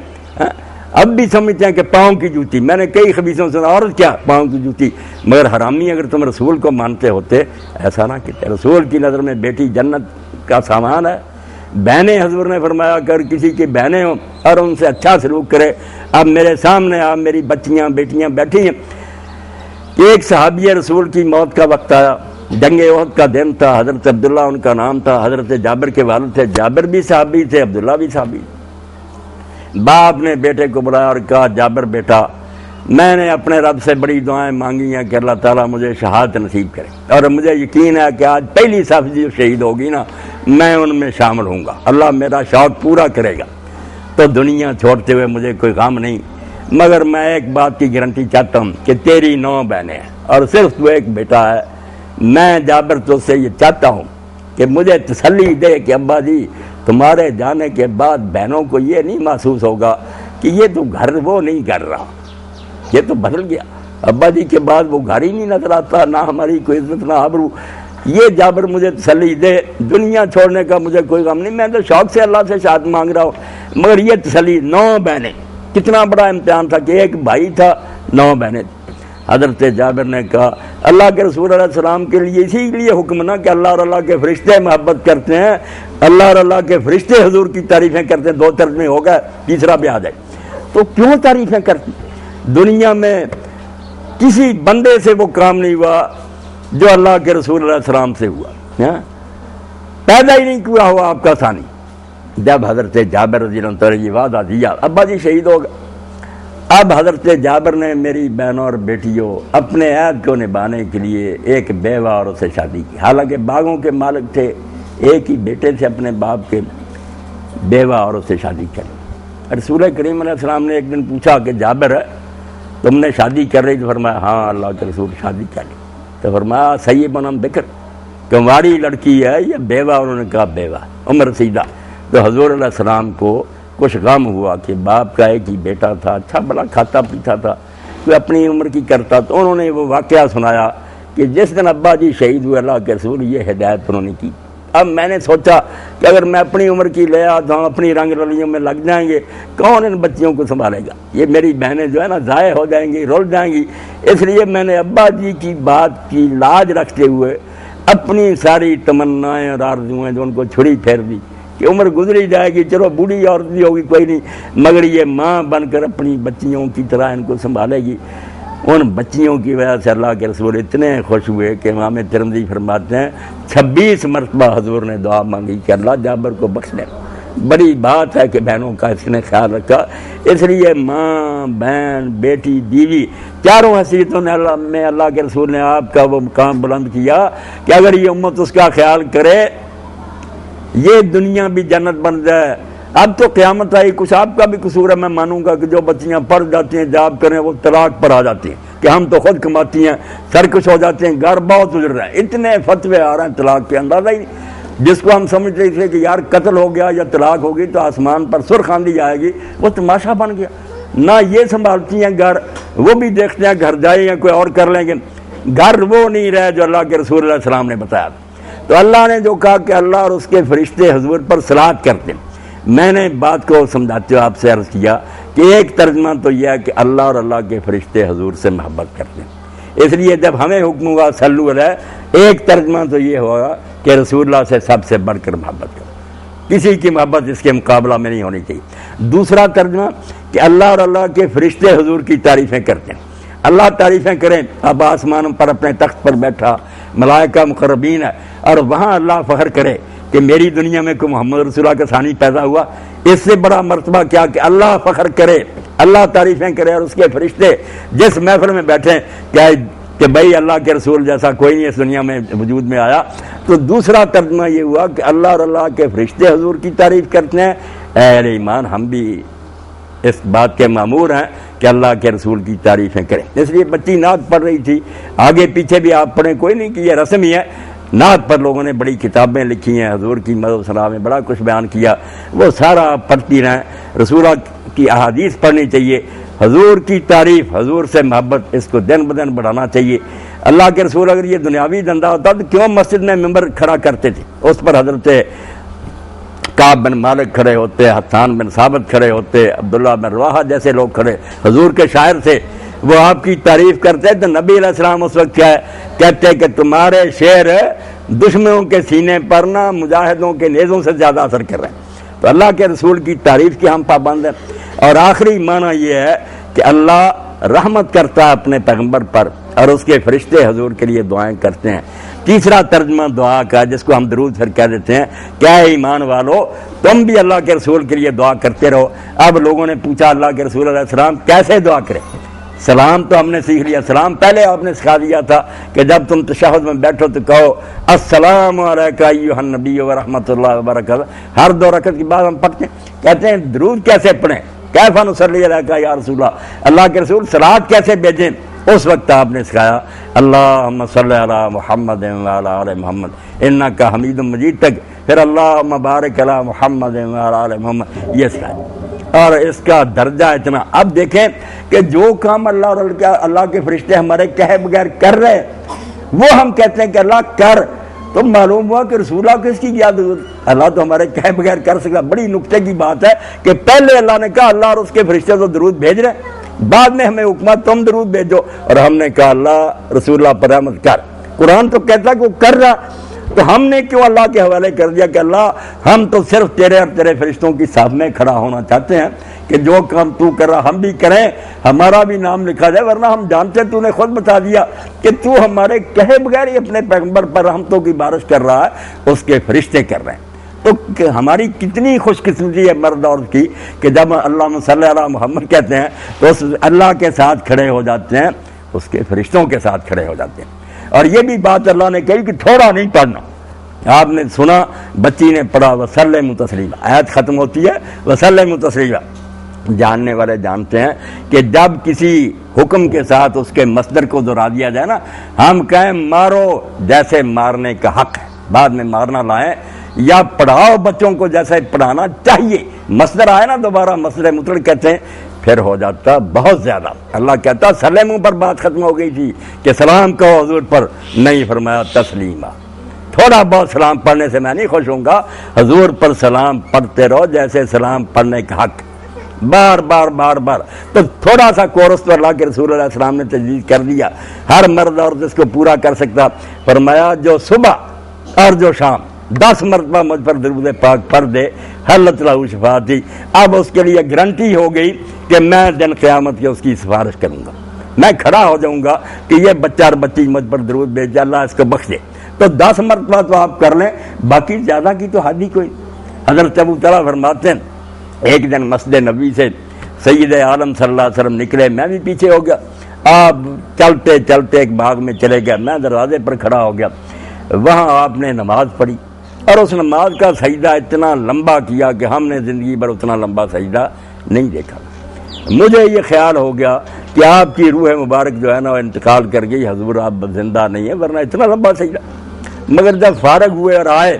S1: اب بھی سمجھتے ہیں کہ پاؤں کی جوتی، میں نے کئی خبیثوں سے عورت کیا پاؤں کی جوتی، مگر حرامی اگر تم رسول کو مانتے ہوتے ایسا نہ کہتے۔ رسول کی نظر میں بیٹی جنت کا سامان ہے، بہنیں حضور نے فرمایا اگر کسی کی بہنیں ہوں اور ان سے اچھا سلوک کرے، اب میرے سامنے آپ میری بچیاں بیٹیاں بیٹھی ہیں ایک صحابی رسول کی موت کا وقت آیا، جنگ احد کا دن تھا، حضرت عبداللہ ان کا نام تھا، حضرت جابر کے والد تھے، جابر بھی صحابی تھے، عبداللہ بھی صحابی۔ باپ نے بیٹے کو بلایا اور کہا جابر بیٹا، میں نے اپنے رب سے بڑی دعائیں مانگی ہیں کہ اللہ تعالیٰ مجھے شہادت نصیب کرے، اور مجھے یقین ہے کہ آج پہلی صف جو شہید ہوگی نا میں ان میں شامل ہوں گا، اللہ میرا شوق پورا کرے گا، تو دنیا چھوڑتے ہوئے مجھے کوئی غم نہیں، مگر میں ایک بات کی گارنٹی چاہتا ہوں کہ تیری 9 بہنیں ہیں اور صرف تو ایک بیٹا ہے۔ میں جابر تو سے یہ چاہتا ہوں کہ مجھے تسلی دے کہ ابا جی تمہارے جانے کے بعد بہنوں کو یہ نہیں محسوس ہوگا کہ یہ تو گھر وہ نہیں کر رہا، یہ تو بدل گیا، ابا جی کے بعد وہ گھر ہی نہیں نظر آتا، نہ ہماری کوئی عزت نہ آبرو۔ یہ جابر مجھے تسلی دے، دنیا چھوڑنے کا مجھے کوئی غم نہیں، میں تو شوق سے اللہ سے شہادت مانگ رہا ہوں، مگر یہ تسلی 9 بہنیں، کتنا بڑا امتحان تھا کہ ایک بھائی تھا 9 بہنیں۔ حضرت جابر نے کہا اللہ کے رسول علیہ السلام کے لیے اسی لیے حکم نہ کہ اللہ اور اللہ کے فرشتے محبت کرتے ہیں، اللہ اور اللہ کے فرشتے حضور کی تعریفیں کرتے ہیں، 2 ترجمے ہو گئے، تیسرا بھی آ جائے، تو کیوں تعریفیں کرتی؟ دنیا میں کسی بندے سے وہ کام نہیں ہوا جو اللہ کے رسول علیہ السلام سے ہوا، پیدا ہی نہیں کیا ہوا آپ کا ثانی۔ جب حضرت جابر رضی اللہ عنہ یہ وعدہ دیا ابا جی شہید ہو گئے، اب حضرت جابر نے میری بہنوں اور بیٹیوں اپنے عہد کو نبھانے کے لیے ایک بیوہ عورت سے شادی کی، حالانکہ باغوں کے مالک تھے، ایک ہی بیٹے سے اپنے باپ کے، بیوہ عورت سے شادی کری۔ رسول کریم علیہ السلام نے ایک دن پوچھا کہ جابر تم نے شادی کر رہی؟ تو فرمایا ہاں اللہ کے رسول شادی کر لی۔ تو فرمایا صحیح بنم بکر، کنواری لڑکی ہے یا بیوہ؟ انہوں نے کہا بیوہ، عمر رسیدہ۔ تو حضور علیہ السلام کو کچھ غم ہوا کہ باپ کا ایک ہی بیٹا تھا، اچھا بڑا کھاتا پیتا تھا، کوئی اپنی عمر کی کرتا، تو انہوں نے وہ واقعہ سنایا کہ جس دن ابا جی شہید ہوئے اللہ کے رسول یہ ہدایت انہوں نے کی۔ اب میں نے سوچا کہ اگر میں اپنی عمر کی لے آتا ہوں، اپنی رنگ رلیوں میں لگ جائیں گے، کون ان بچیوں کو سنبھالے گا؟ یہ میری بہنیں جو ہے نا ضائع ہو جائیں گی، رول جائیں گی۔ اس لیے میں نے ابا جی کی بات کی لاج رکھتے ہوئے اپنی ساری تمنائیں اور آرزوئیں جو ان کو چھڑی پھیر دی کہ عمر گزری جائے گی، چلو بوڑھی عورت بھی ہوگی کوئی نہیں، مگر یہ ماں بن کر اپنی بچیوں کی طرح ان کو سنبھالے گی۔ ان بچیوں کی وجہ سے اللہ کے رسول اتنے خوش ہوئے کہ امام ترمذی فرماتے ہیں 26 مرتبہ حضور نے دعا مانگی کہ اللہ جابر کو بخش دے۔ بڑی بات ہے کہ بہنوں کا اس نے خیال رکھا، اس لیے ماں، بہن، بیٹی، بیوی، چاروں حیثیتوں نے اللہ کے رسول نے آپ کا وہ مقام بلند کیا کہ اگر یہ امت اس کا خیال کرے یہ دنیا بھی جنت بن جائے۔ اب تو قیامت آئی، کچھ آپ کا بھی قصور ہے، میں مانوں گا کہ جو بچیاں پڑھ جاتی ہیں جاب کریں وہ طلاق پر آ جاتی ہیں کہ ہم تو خود کماتی ہیں، سرکش ہو جاتے ہیں، گھر بہت گزر رہے ہیں، اتنے فتوے آ رہے ہیں طلاق کے، اندازہ ہی نہیں۔ جس کو ہم سمجھ رہے تھے کہ یار قتل ہو گیا یا طلاق ہوگی تو آسمان پر سرخ آندھی آئے گی، وہ تماشا بن گیا۔ نہ یہ سنبھالتی ہیں گھر، وہ بھی دیکھتے ہیں گھر جائے یا کوئی اور کر لیں گے، گھر وہ نہیں رہے جو اللہ کے رسول علیہ السلام نے بتایا۔ تو اللہ نے جو کہا کہ اللہ اور اس کے فرشتے حضور پر صلوات کرتے ہیں، میں نے بات کو سمجھاتے ہوئے آپ سے عرض کیا کہ ایک ترجمہ تو یہ ہے کہ اللہ اور اللہ کے فرشتے حضور سے محبت کرتے ہیں، اس لیے جب ہمیں حکم ہوا صلو علیہ، ایک ترجمہ تو یہ ہوگا کہ رسول اللہ سے سب سے بڑھ کر محبت کرو، کسی کی محبت اس کے مقابلہ میں نہیں ہونی چاہیے۔ دوسرا ترجمہ کہ اللہ اور اللہ کے فرشتے حضور کی تعریفیں کرتے ہیں، اللہ تعریفیں کریں، اب آسمان پر اپنے تخت پر بیٹھا، ملائکہ مقربین ہے، اور وہاں اللہ فخر کرے کہ میری دنیا میں کوئی محمد رسول اللہ کا ثانی پیدا ہوا۔ اس سے بڑا مرتبہ کیا کہ اللہ فخر کرے، اللہ تعریفیں کرے، اور اس کے فرشتے جس محفل میں بیٹھیں کہ بھائی اللہ کے رسول جیسا کوئی نہیں اس دنیا میں وجود میں آیا۔ تو دوسرا ترجمہ یہ ہوا کہ اللہ اور اللہ کے فرشتے حضور کی تعریف کرتے ہیں۔ اہل ایمان ہم بھی اس بات کے مامور ہیں کہ اللہ کے رسول کی تعریفیں کریں۔ اس لیے بچی نعت پڑھ رہی تھی، آگے پیچھے بھی آپ پڑھیں، کوئی نہیں کہ یہ رسم ہی ہے، نعت پر لوگوں نے بڑی کتابیں لکھی ہیں، حضور کی مدح و ثنا میں بڑا کچھ بیان کیا، وہ سارا آپ پڑھتی رہیں۔ رسول کی احادیث پڑھنی چاہیے، حضور کی تعریف، حضور سے محبت، اس کو دن بدن بڑھانا چاہیے۔ اللہ کے رسول اگر یہ دنیاوی دھندا ہوتا تو کیوں مسجد میں ممبر کھڑا کرتے تھے؟ اس پر حضرت کعب بن مالک کھڑے ہوتے، حسان بن ثابت کھڑے ہوتے، عبداللہ بن رواحہ جیسے لوگ کھڑے، حضور کے شاعر تھے، وہ آپ کی تعریف کرتے تو نبی علیہ السلام اس وقت کیا ہے کہتے کہ تمہارے شعر دشمنوں کے سینے پر نہ مجاہدوں کے نیزوں سے زیادہ اثر کر رہے ہیں۔ تو اللہ کے رسول کی تعریف کی ہم پابند ہیں۔ اور آخری معنی یہ ہے کہ اللہ رحمت کرتا ہے اپنے پیغمبر پر، اور اس کے فرشتے حضور کے لیے دعائیں کرتے ہیں۔ تیسرا ترجمہ دعا کا جس کو ہم درود پھر کہہ دیتے ہیں، کیا ایمان والو تم بھی اللہ کے رسول کے لیے دعا کرتے رہو۔ اب لوگوں نے پوچھا اللہ کے رسول علیہ السلام کیسے دعا کریں؟ سلام تو ہم نے سیکھ لیا، سلام پہلے آپ نے سکھا دیا تھا کہ جب تم تشہد میں بیٹھو تو کہو السلام علیکہ ایھا النبی ورحمۃ اللہ وبرکاتہ۔ ہر 2 رکعت کے بعد ہم پڑھتے ہیں، کہتے ہیں درود کیسے پڑھیں، کیف نصلی علیکہ یا رسول اللہ کے رسول صلوات کیسے بھیجیں؟ اس وقت آپ نے سکھایا اللہم صلی علی محمد وعلی آل محمد انک حمید مجید تک، پھر اللہم بارک علی محمد وعلی آل محمد، یہ سکھایا۔ اور اس کا درجہ اتنا، اب دیکھیں کہ جو کام اللہ اور اللہ کے فرشتے ہمارے کہے بغیر کر رہے وہ ہم کہتے ہیں کہ اللہ کر، تو معلوم ہوا کہ رسول اللہ کس کی کیا ضرورت، اللہ تو ہمارے کہے بغیر کر سکتا۔ بڑی نکتے کی بات ہے کہ پہلے اللہ نے کہا اللہ اور اس کے فرشتے تو درود بھیج رہے ہیں، بعد میں ہمیں حکم تم درود بھیجو، اور ہم نے کہا اللہ رسول اللہ پر رحمت کر۔ قرآن تو کہتا کہ وہ کر رہا، تو ہم نے کیوں اللہ کے حوالے کر دیا کہ اللہ ہم تو صرف تیرے اور تیرے فرشتوں کی صف میں کھڑا ہونا چاہتے ہیں کہ جو کام تو کر رہا ہم بھی کریں، ہمارا بھی نام لکھا جائے، ورنہ ہم جانتے تو نے خود بتا دیا کہ تو ہمارے کہے بغیر ہی اپنے پیغمبر پر رحمتوں کی بارش کر رہا ہے، اس کے فرشتے کر رہے ہیں۔ تو ہماری کتنی خوش قسمتی ہے مرد اور کی کہ جب اللہم صلی علی محمد کہتے ہیں تو اس اللہ کے ساتھ کھڑے ہو جاتے ہیں، اس کے فرشتوں کے ساتھ کھڑے ہو جاتے ہیں۔ اور یہ بھی بات اللہ نے کہی کہ تھوڑا نہیں پڑھنا، آپ نے سنا بچی نے پڑھا وسلم تسلیما، آیت ختم ہوتی ہے وسلم تسلیما۔ جاننے والے جانتے ہیں کہ جب کسی حکم کے ساتھ اس کے مصدر کو دہرا دیا جائے نا، ہم کہیں مارو جیسے مارنے کا حق ہے، بعد میں مارنا لائیں، یا پڑھاؤ بچوں کو جیسے پڑھانا چاہیے، مصدر آئے نا دوبارہ مصدر مطلق کہتے ہیں، پھر ہو جاتا بہت زیادہ۔ اللہ کہتا سلیم پر بات ختم ہو گئی تھی کہ سلام کہو حضور پر، نہیں فرمایا تسلیمہ۔ تھوڑا بہت سلام پڑھنے سے میں نہیں خوش ہوں گا، حضور پر سلام پڑھتے رہو جیسے سلام پڑھنے کا حق، بار بار بار بار۔ تو تھوڑا سا کورس تو اللہ کے رسول علیہ السلام نے تجویز کر دیا، ہر مرد عورت اس کو پورا کر سکتا۔ فرمایا جو صبح اور جو شام 10 مرتبہ مجھ پر درود پاک پڑھ دے حلت لہ شفاعتی، اب اس کے لیے گارنٹی ہو گئی کہ میں دن قیامت کے اس کی سفارش کروں گا، میں کھڑا ہو جاؤں گا کہ یہ بچہ اور بچی مجھ پر درود بھیجے، اللہ اس کو بخش دے۔ تو 10 مرتبہ تو آپ کر لیں، باقی زیادہ کی تو حد ہی کوئی۔ حضرت ابو طلحہ فرماتے ہیں ایک دن مسجد نبوی سے سید عالم صلی اللہ علیہ وسلم نکلے، میں بھی پیچھے ہو گیا، آپ چلتے چلتے ایک باغ میں چلے گئے، میں دروازے پر کھڑا ہو گیا، وہاں آپ نے نماز پڑھی اور اس نماز کا سجدہ اتنا لمبا کیا کہ ہم نے زندگی بھر اتنا لمبا سجدہ نہیں دیکھا۔ مجھے یہ خیال ہو گیا کہ آپ کی روح مبارک جو ہے نا وہ انتقال کر گئی، حضور آپ زندہ نہیں ہے، ورنہ اتنا لمبا سجدہ۔ مگر جب فارغ ہوئے اور آئے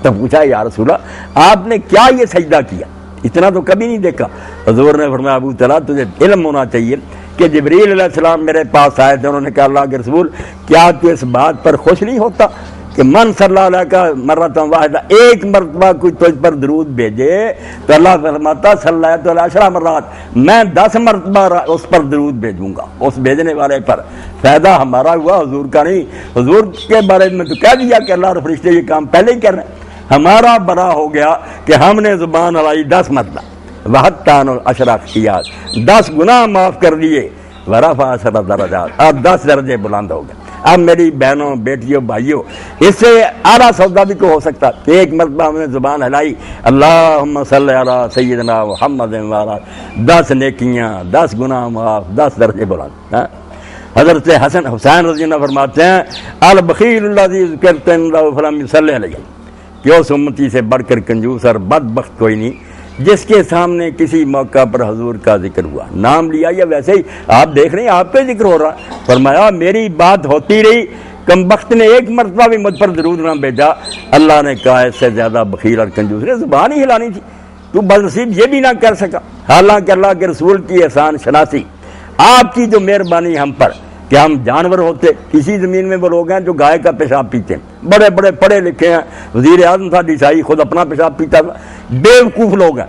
S1: تو پوچھا یا رسول اللہ آپ نے کیا یہ سجدہ کیا، اتنا تو کبھی نہیں دیکھا۔ حضور نے فرمایا ابو طلحہ تجھے علم ہونا چاہیے کہ جبریل علیہ السلام میرے پاس آئے تھے، انہوں نے کہا اللہ کے رسول کیا تو اس بات پر خوش نہیں ہوتا کہ من صلی اللہ علیہ کا مرتبہ واحدہ، ایک مرتبہ کوئی تجھ پر درود بھیجے تو اللہ فرماتا صلی اللہ علیہ عشرہ مرات، میں 10 مرتبہ اس پر درود بھیجوں گا، اس بھیجنے والے پر۔ فائدہ ہمارا ہوا، حضور کا نہیں۔ حضور کے بارے میں تو کہہ دیا کہ اللہ اور فرشتے یہ کام پہلے ہی کر رہے ہیں، ہمارا بڑا ہو گیا کہ ہم نے زبان ہلائی 10 مرتبہ، وحتان العشرہ خطیات، 10 گناہ معاف کر دیے، ورفع 10 درجات، اور 10 درجے بلند ہو گئے۔ اب میری بہنوں بیٹیوں بھائیوں، اس سے اعلیٰ سودا بھی کو ہو سکتا، ایک مرتبہ ہم نے زبان ہلائی اللہم صلی علی سیدنا محمد وعلی، 10 نیکیاں، 10 گناہ معاف، 10 درجے بلند۔ حضرت حسن حسین رضی اللہ فرماتے ہیں البخیل الذی ذکرت عنہ فلم یصلی علیہ، کہ اس امتی سے بڑھ کر کنجوس اور بدبخت کوئی نہیں جس کے سامنے کسی موقع پر حضور کا ذکر ہوا، نام لیا یا ویسے ہی آپ دیکھ رہے ہیں آپ پہ ذکر ہو رہا، فرمایا میری بات ہوتی رہی، کم بخت نے ایک مرتبہ بھی مجھ پر درود نہ بھیجا، اللہ نے کہا اس سے زیادہ بخیل اور کنجوس نے زبان ہی ہلانی تھی، تو بدنصیب یہ بھی نہ کر سکا۔ حالانکہ اللہ کے رسول کی احسان شناسی، آپ کی جو مہربانی ہم پر کہ ہم جانور ہوتے، اسی زمین میں وہ لوگ ہیں جو گائے کا پیشاب پیتے ہیں، بڑے بڑے پڑھے لکھے ہیں، وزیر اعظم تھا عیسائی، خود اپنا پیشاب پیتا تھا، بیوقوف لوگ ہیں۔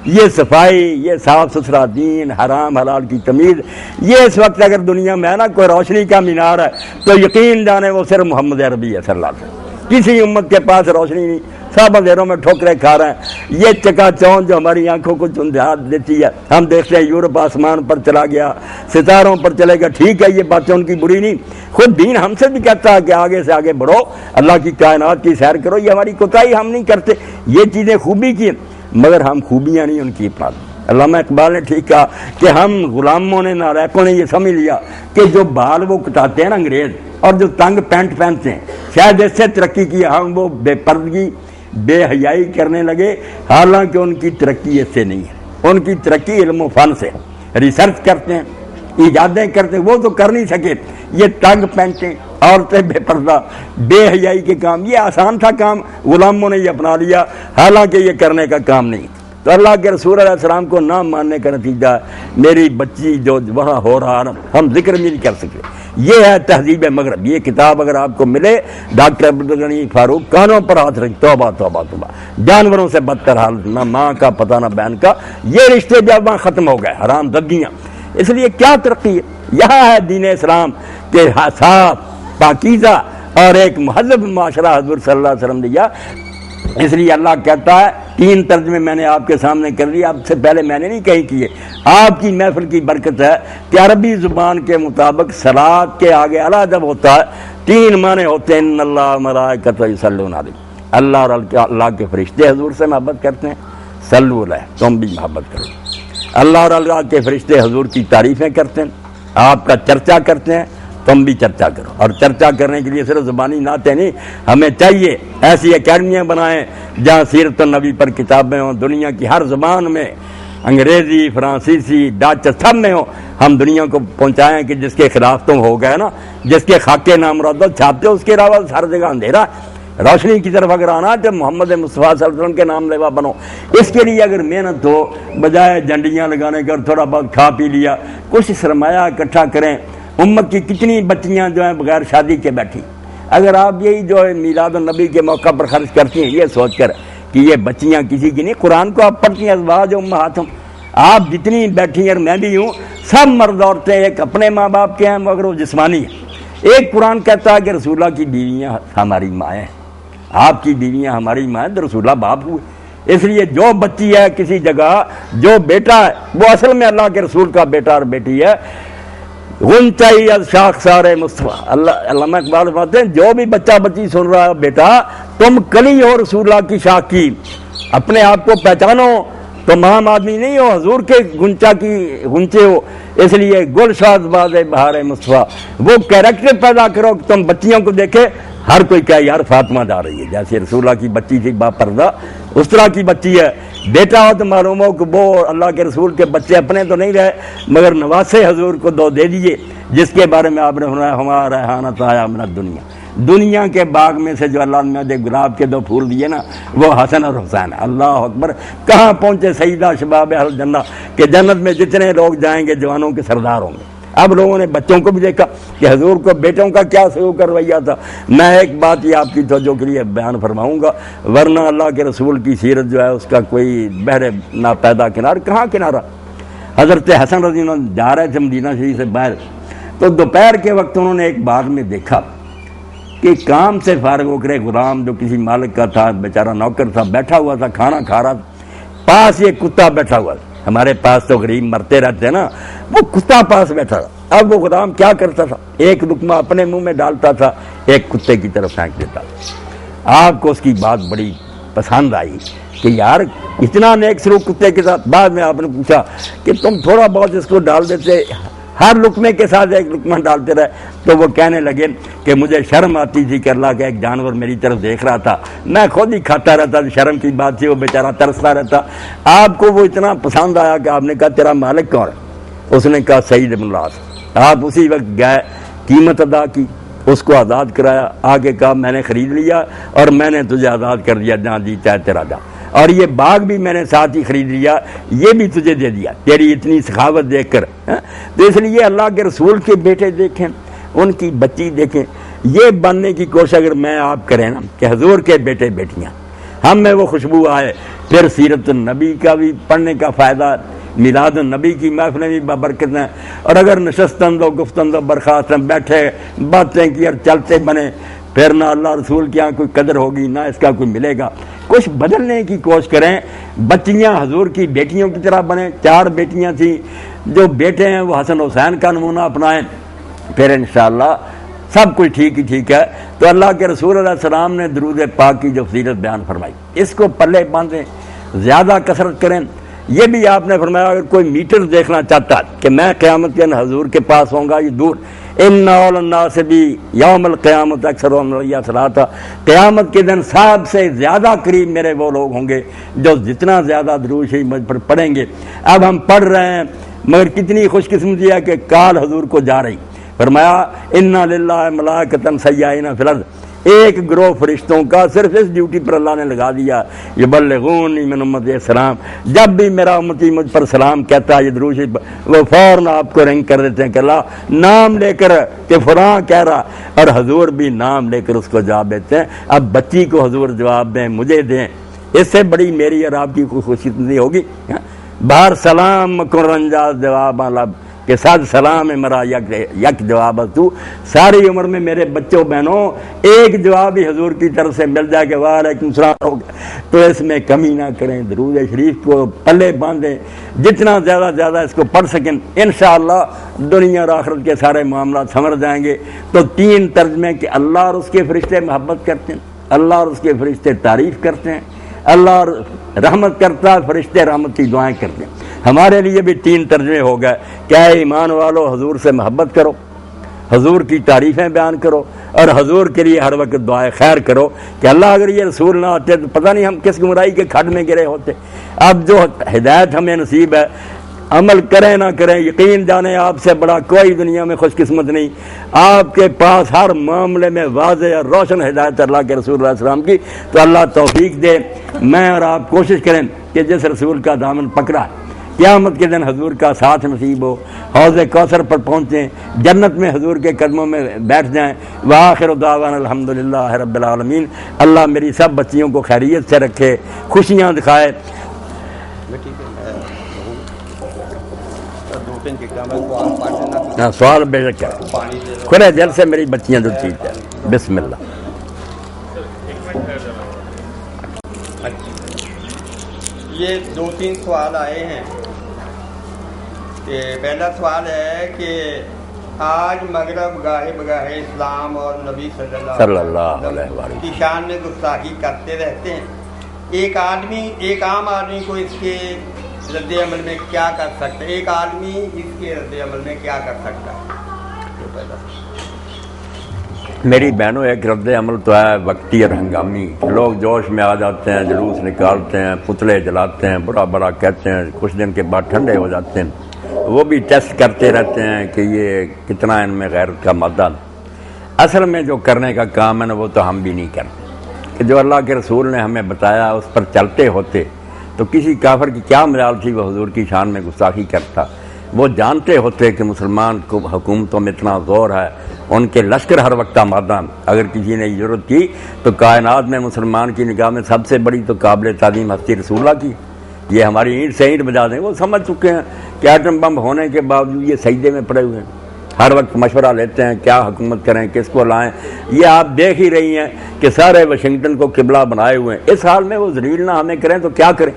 S1: یہ صفائی، یہ صاف ستھرا دین، حرام حلال کی تمیز، یہ اس وقت اگر دنیا میں ہے نا کوئی روشنی کا مینار ہے تو یقین جانے وہ صرف محمد عربی ہے صلی اللہ علیہ وسلم، کسی امت کے پاس روشنی نہیں، سب اندھیروں میں ٹھوکریں کھا رہے ہیں. یہ چکا چوند جو ہماری آنکھوں کو چندھیات دیتی ہے, ہم دیکھتے ہیں یورپ آسمان پر چلا گیا, ستاروں پر چلے گا. ٹھیک ہے, یہ باتیں ان کی بری نہیں. خود دین ہم سے بھی کہتا ہے کہ آگے سے آگے بڑھو, اللہ کی کائنات کی سیر کرو. یہ ہماری کوتاہی ہم نہیں کرتے, یہ چیزیں خوبی کی, مگر ہم خوبیاں نہیں ان کی اپناتے. علامہ اقبال نے ٹھیک کہا کہ ہم غلاموں نے, نالیکوں نے یہ سمجھ لیا کہ جو بال وہ کٹاتے ہیں نا انگریز, اور جو تنگ پینٹ پہنتے ہیں, شاید اس سے ترقی کی. ہم وہ بے پردگی بے حیائی کرنے لگے, حالانکہ ان کی ترقی اس سے نہیں ہے. ان کی ترقی علم و فن سے, ریسرچ کرتے ہیں, ایجادیں کرتے ہیں, وہ تو کر نہیں سکے. یہ تنگ پینٹیں, عورتیں بے پردہ, بے حیائی کے کام, یہ آسان تھا کام, غلاموں نے یہ اپنا لیا, حالانکہ یہ کرنے کا کام نہیں. تو اللہ کے رسول علیہ السلام کو نہ ماننے کا نتیجہ میری بچی جو وہاں ہو رہا ہم ذکر بھی نہیں کر سکتے. یہ ہے تہذیب مغرب. یہ کتاب اگر آپ کو ملے, ڈاکٹر عبدالغنی فاروق, کانوں پر ہاتھ رکھ, توبہ توبہ توبہ, جانوروں سے بدتر حالت, نہ ماں کا پتہ نہ بہن کا. یہ رشتے جب وہاں ختم ہو گئے, حرام دردیاں. اس لیے کیا ترقی ہے؟ یہاں ہے دین اسلام کے صاف پاکیزہ اور ایک مہذب معاشرہ حضور صلی اللہ علیہ وسلم دیا. اس لیے اللہ کہتا ہے, 3 ترجمے میں نے آپ کے سامنے کر لیے, اب سے پہلے میں نے نہیں کہیں کیے. آپ کی محفل کی برکت ہے کہ عربی زبان کے مطابق صلاۃ کے آگے اللہ جب ہوتا ہے 3 معنی ہوتے ہیں. ان اللہ ملائکۃ یصلون علیہ, اللہ اور اللہ کے فرشتے حضور سے محبت کرتے ہیں, صلو علیہ, تم بھی محبت کرو. اللہ اور اللہ کے فرشتے حضور کی تعریفیں کرتے ہیں, آپ کا چرچا کرتے ہیں, تم بھی چرچا کرو. اور چرچا کرنے کے لیے صرف زبانی نعتیں نہیں, ہمیں چاہیے ایسی اکیڈمیاں بنائیں جہاں سیرت النبی پر کتابیں ہوں, دنیا کی ہر زبان میں, انگریزی, فرانسیسی, ڈچ, سب میں ہوں. ہم دنیا کو پہنچائیں کہ جس کے خلاف تم ہو گئے نا, جس کے خاکے نام مراد چھاپتے ہو, اس کے علاوہ ہر جگہ اندھیرا. روشنی کی طرف اگر آنا تو محمد مصطفیٰ صلی اللہ علیہ وسلم کے نام لیوا بنو. اس کے لیے اگر محنت ہو, بجائے جھنڈیاں لگانے کا تھوڑا بہت کھا پی لیا, کچھ سرمایہ اکٹھا کریں. امت کی کتنی بچیاں جو ہیں بغیر شادی کے بیٹھی, اگر آپ یہی جو ہے میلاد النبی کے موقع پر خرچ کرتی ہیں یہ سوچ کر کہ یہ بچیاں کسی کی نہیں, قرآن کو آپ پڑھتی ہیں, ازواج امہاتہم, آپ جتنی بیٹھی ہیں, میں بھی ہوں, سب مرد عورتیں ایک اپنے ماں باپ کے ہیں مگر وہ جسمانی ہیں. ایک قرآن کہتا ہے کہ رسول اللہ کی بیویاں ہماری مائیں, آپ کی بیویاں ہماری مائیں, تو رسول اللہ باپ ہوئے. اس لیے جو بچی ہے کسی جگہ, جو بیٹا ہے وہ اصل میں اللہ کے رسول کا بیٹا اور بیٹی ہے. غنچائی از شاخ سارے مصطفیٰ, علامہ اقبال فرماتے ہیں جو بھی بچہ بچی سن رہا ہے, بیٹا تم کلی ہو رسول اللہ کی شاخ کی, اپنے آپ کو پہچانو, تم عام آدمی نہیں ہو, حضور کے گنچا کی گنچے ہو. اس لیے گل شاد باز بہار مصطفیٰ, وہ کیریکٹر پیدا کرو کہ تم بچیوں کو دیکھے ہر کوئی کہے یار فاطمہ جا رہی ہے, جیسے رسول اللہ کی بچی تھی با پردہ, اس طرح کی بچی ہے. بیٹا ہو تو معلوم ہو کہ وہ اللہ کے رسول کے بچے اپنے تو نہیں رہے مگر نواسے حضور کو 2 دے دیجئے, جس کے بارے میں آپ نے سنا, ہمارا ریحانۃ آیا من الدنیا, دنیا کے باغ میں سے جو اللہ نے گلاب کے 2 پھول دیے نا, وہ حسن اور حسین. اللہ اکبر, کہاں پہنچے سیدہ شباب اہل جنہ, کہ جنت میں جتنے لوگ جائیں گے جوانوں کے سردار ہوں گے. اب لوگوں نے بچوں کو بھی دیکھا کہ حضور کو بیٹوں کا کیا سلوک کر رویہ تھا. میں ایک بات یہ آپ کی توجہ کے لیے بیان فرماؤں گا, ورنہ اللہ کے رسول کی سیرت جو ہے اس کا کوئی بحر نہ پیدا کنارہ, کہاں کنارہ. حضرت حسن رضی اللہ عنہ جا رہے تھے مدینہ شریف سے باہر, تو دوپہر کے وقت انہوں نے ایک باغ میں دیکھا کہ کام سے فارغ ہو کر ایک غلام جو کسی مالک کا تھا, بیچارہ نوکر تھا, بیٹھا ہوا تھا, کھانا کھا رہا تھا, پاس یہ کتا بیٹھا ہوا تھا. ہمارے پاس تو غریب مرتے رہتے ہیں نا, وہ کتا پاس بیٹھا تھا. اب وہ غلام کیا کرتا تھا, ایک لقمہ اپنے منہ میں ڈالتا تھا, ایک کتے کی طرف پھینک دیتا. آپ کو اس کی بات بڑی پسند آئی کہ یار اتنا نیک سلوک کتے کے ساتھ. بعد میں آپ نے پوچھا کہ تم تھوڑا بہت اس کو ڈال دیتے, ہر لقمے کے ساتھ ایک لقمہ ڈالتے رہے. تو وہ کہنے لگے کہ مجھے شرم آتی تھی کہ اللہ کا ایک جانور میری طرف دیکھ رہا تھا, میں خود ہی کھاتا رہتا, شرم کی بات تھی, وہ بیچارہ ترستا رہتا. آپ کو وہ اتنا پسند آیا کہ آپ نے کہا تیرا مالک کون ہے؟ اس نے کہا سعید بن العاص. آپ اسی وقت گئے, قیمت ادا کی, اس کو آزاد کرایا, آگے کہا میں نے خرید لیا اور میں نے تجھے آزاد کر دیا, جہاں جی چاہے تیرا جا, اور یہ باغ بھی میں نے ساتھ ہی خرید لیا, یہ بھی تجھے دے دیا, تیری اتنی سخاوت دیکھ کر. تو اس لیے اللہ کے رسول کے بیٹے دیکھیں, ان کی بچی دیکھیں, یہ بننے کی کوشش اگر میں آپ کریں نا کہ حضور کے بیٹے بیٹیاں, ہم میں وہ خوشبو آئے, پھر سیرت النبی کا بھی پڑھنے کا فائدہ, میلاد النبی کی محفلیں بھی بابرکت ہیں. اور اگر نشستند و گفتند و برخاست بیٹھے باتیں کی اور چلتے بنے, پھر نہ اللہ رسول کی یہاں کوئی قدر ہوگی, نہ اس کا کوئی ملے گا. کچھ بدلنے کی کوشش کریں. بچیاں حضور کی بیٹیوں کی طرح بنیں. 4 بیٹیاں تھیں، جو بیٹے ہیں وہ حسن حسین کا نمونہ اپنائیں، پھر انشاءاللہ سب کچھ ٹھیک ہی ٹھیک ہے. تو اللہ کے رسول علیہ السلام نے درود پاک کی جو فضیلت بیان فرمائی، اس کو پلے باندھیں، زیادہ کثرت کریں. یہ بھی آپ نے فرمایا اگر کوئی میٹر دیکھنا چاہتا کہ میں قیامت کے دن حضور کے پاس ہوں گا، یہ دور، ان اول الناس بھی یوم القیامت اکثرهم علی صلاۃ، قیامت کے دن سب سے زیادہ قریب میرے وہ لوگ ہوں گے جو جتنا زیادہ درود شریف مجھ پر پڑھیں گے. اب ہم پڑھ رہے ہیں، مگر کتنی خوش قسمتی ہے کہ کال حضور کو جا رہی. فرمایا انا للہ ملائکۃ سیاحین فی الارض، ایک گروہ فرشتوں کا صرف اس ڈیوٹی پر اللہ نے لگا دیا، یبلغونی من امتی السلام، جب بھی میرا امتی مجھ پر سلام کہتا ہے یہ درود شریف، وہ فوراً آپ کو رنگ کر دیتے ہیں کہ اللہ نام لے کر کہ فلاں کہہ رہا، اور حضور بھی نام لے کر اس کو جواب دیتے ہیں. اب بچی کو حضور جواب دیں، مجھے دیں، اس سے بڑی میری اور آپ کی کوئی خوشی نہیں ہوگی. باہر سلام کن رنجاز جواب لب کہ صد سلام ہے مرا یک جواب تو، ساری عمر میں میرے بچوں بہنوں ایک جواب ہی حضور کی طرف سے مل جائے کہ وعلیکم السلام ہو گیا. تو اس میں کمی نہ کریں، درود شریف کو پلے باندھیں، جتنا زیادہ زیادہ اس کو پڑھ سکیں انشاءاللہ دنیا اور آخرت کے سارے معاملات سمجھ جائیں گے. تو 3 ترجمے کہ اللہ اور اس کے فرشتے محبت کرتے ہیں، اللہ اور اس کے فرشتے تعریف کرتے ہیں، اللہ اور رحمت کرتا ہے، فرشتے رحمت کی دعائیں کرتے ہیں. ہمارے لیے بھی 3 ترجمے ہو گئے کہ اے ایمان والو حضور سے محبت کرو، حضور کی تعریفیں بیان کرو، اور حضور کے لیے ہر وقت دعائے خیر کرو کہ اللہ اگر یہ رسول نہ ہوتے تو پتہ نہیں ہم کس گمراہی کے کھڈ میں گرے ہوتے. اب جو ہدایت ہمیں نصیب ہے، عمل کریں نہ کریں، یقین جانیں آپ سے بڑا کوئی دنیا میں خوش قسمت نہیں. آپ کے پاس ہر معاملے میں واضح اور روشن ہدایت اللہ کے رسول علیہ السلام کی. تو اللہ توفیق دے، میں اور آپ کوشش کریں کہ جس رسول کا دامن پکڑا قیامت کے دن حضور کا ساتھ نصیب ہو، حوض کوثر پر پہنچیں، جنت میں حضور کے قدموں میں بیٹھ جائیں. وآخر دعوانا الحمدللہ رب العالمین. اللہ میری سب بچیوں کو خیریت سے رکھے، خوشیاں دکھائے. سوال بے شک کھلے دل سے میری بچیاں جو چیز ہے. بسم اللہ.
S2: یہ 2-3 سوال آئے ہیں. کہ پہلا سوال ہے کہ آج مغرب گاہے بگاہے اسلام اور نبی صلی اللہ علیہ وسلم کی شان میں گستاخی کرتے رہتے ہیں. ایک عام آدمی کو اس کے رد عمل میں کیا کر سکتا ہے؟ ایک آدمی اس کے رد عمل میں کیا کر سکتا ہے؟
S1: میری بہنوں ایک رد عمل تو ہے وقتی اور ہنگامی. لوگ جوش میں آ جاتے ہیں، جلوس نکالتے ہیں، پتلے جلاتے ہیں، برا برا کہتے ہیں، کچھ دن کے بعد ٹھنڈے ہو جاتے ہیں. وہ بھی ٹیسٹ کرتے رہتے ہیں کہ یہ کتنا ان میں غیرت کا مادہ. اصل میں جو کرنے کا کام ہے نا وہ تو ہم بھی نہیں کرتے. کہ جو اللہ کے رسول نے ہمیں بتایا اس پر چلتے ہوتے تو کسی کافر کی کیا مجال تھی وہ حضور کی شان میں گستاخی کرتا. وہ جانتے ہوتے کہ مسلمان کو حکومتوں میں اتنا زور ہے، ان کے لشکر ہر وقت آمادہ. اگر کسی نے ضرورت کی تو کائنات میں مسلمان کی نگاہ میں سب سے بڑی تو قابل تعظیم ہستی رسول اللہ کی. یہ ہماری اینٹ سے اینٹ بجا دیں. وہ سمجھ چکے ہیں کہ ایٹم بم ہونے کے باوجود یہ سجدے میں پڑے ہوئے ہیں، ہر وقت مشورہ لیتے ہیں کیا حکومت کریں، کس کو لائیں. یہ آپ دیکھ ہی رہی ہیں کہ سارے واشنگٹن کو قبلہ بنائے ہوئے ہیں. اس حال میں وہ ذلیل نہ ہمیں کریں تو کیا کریں؟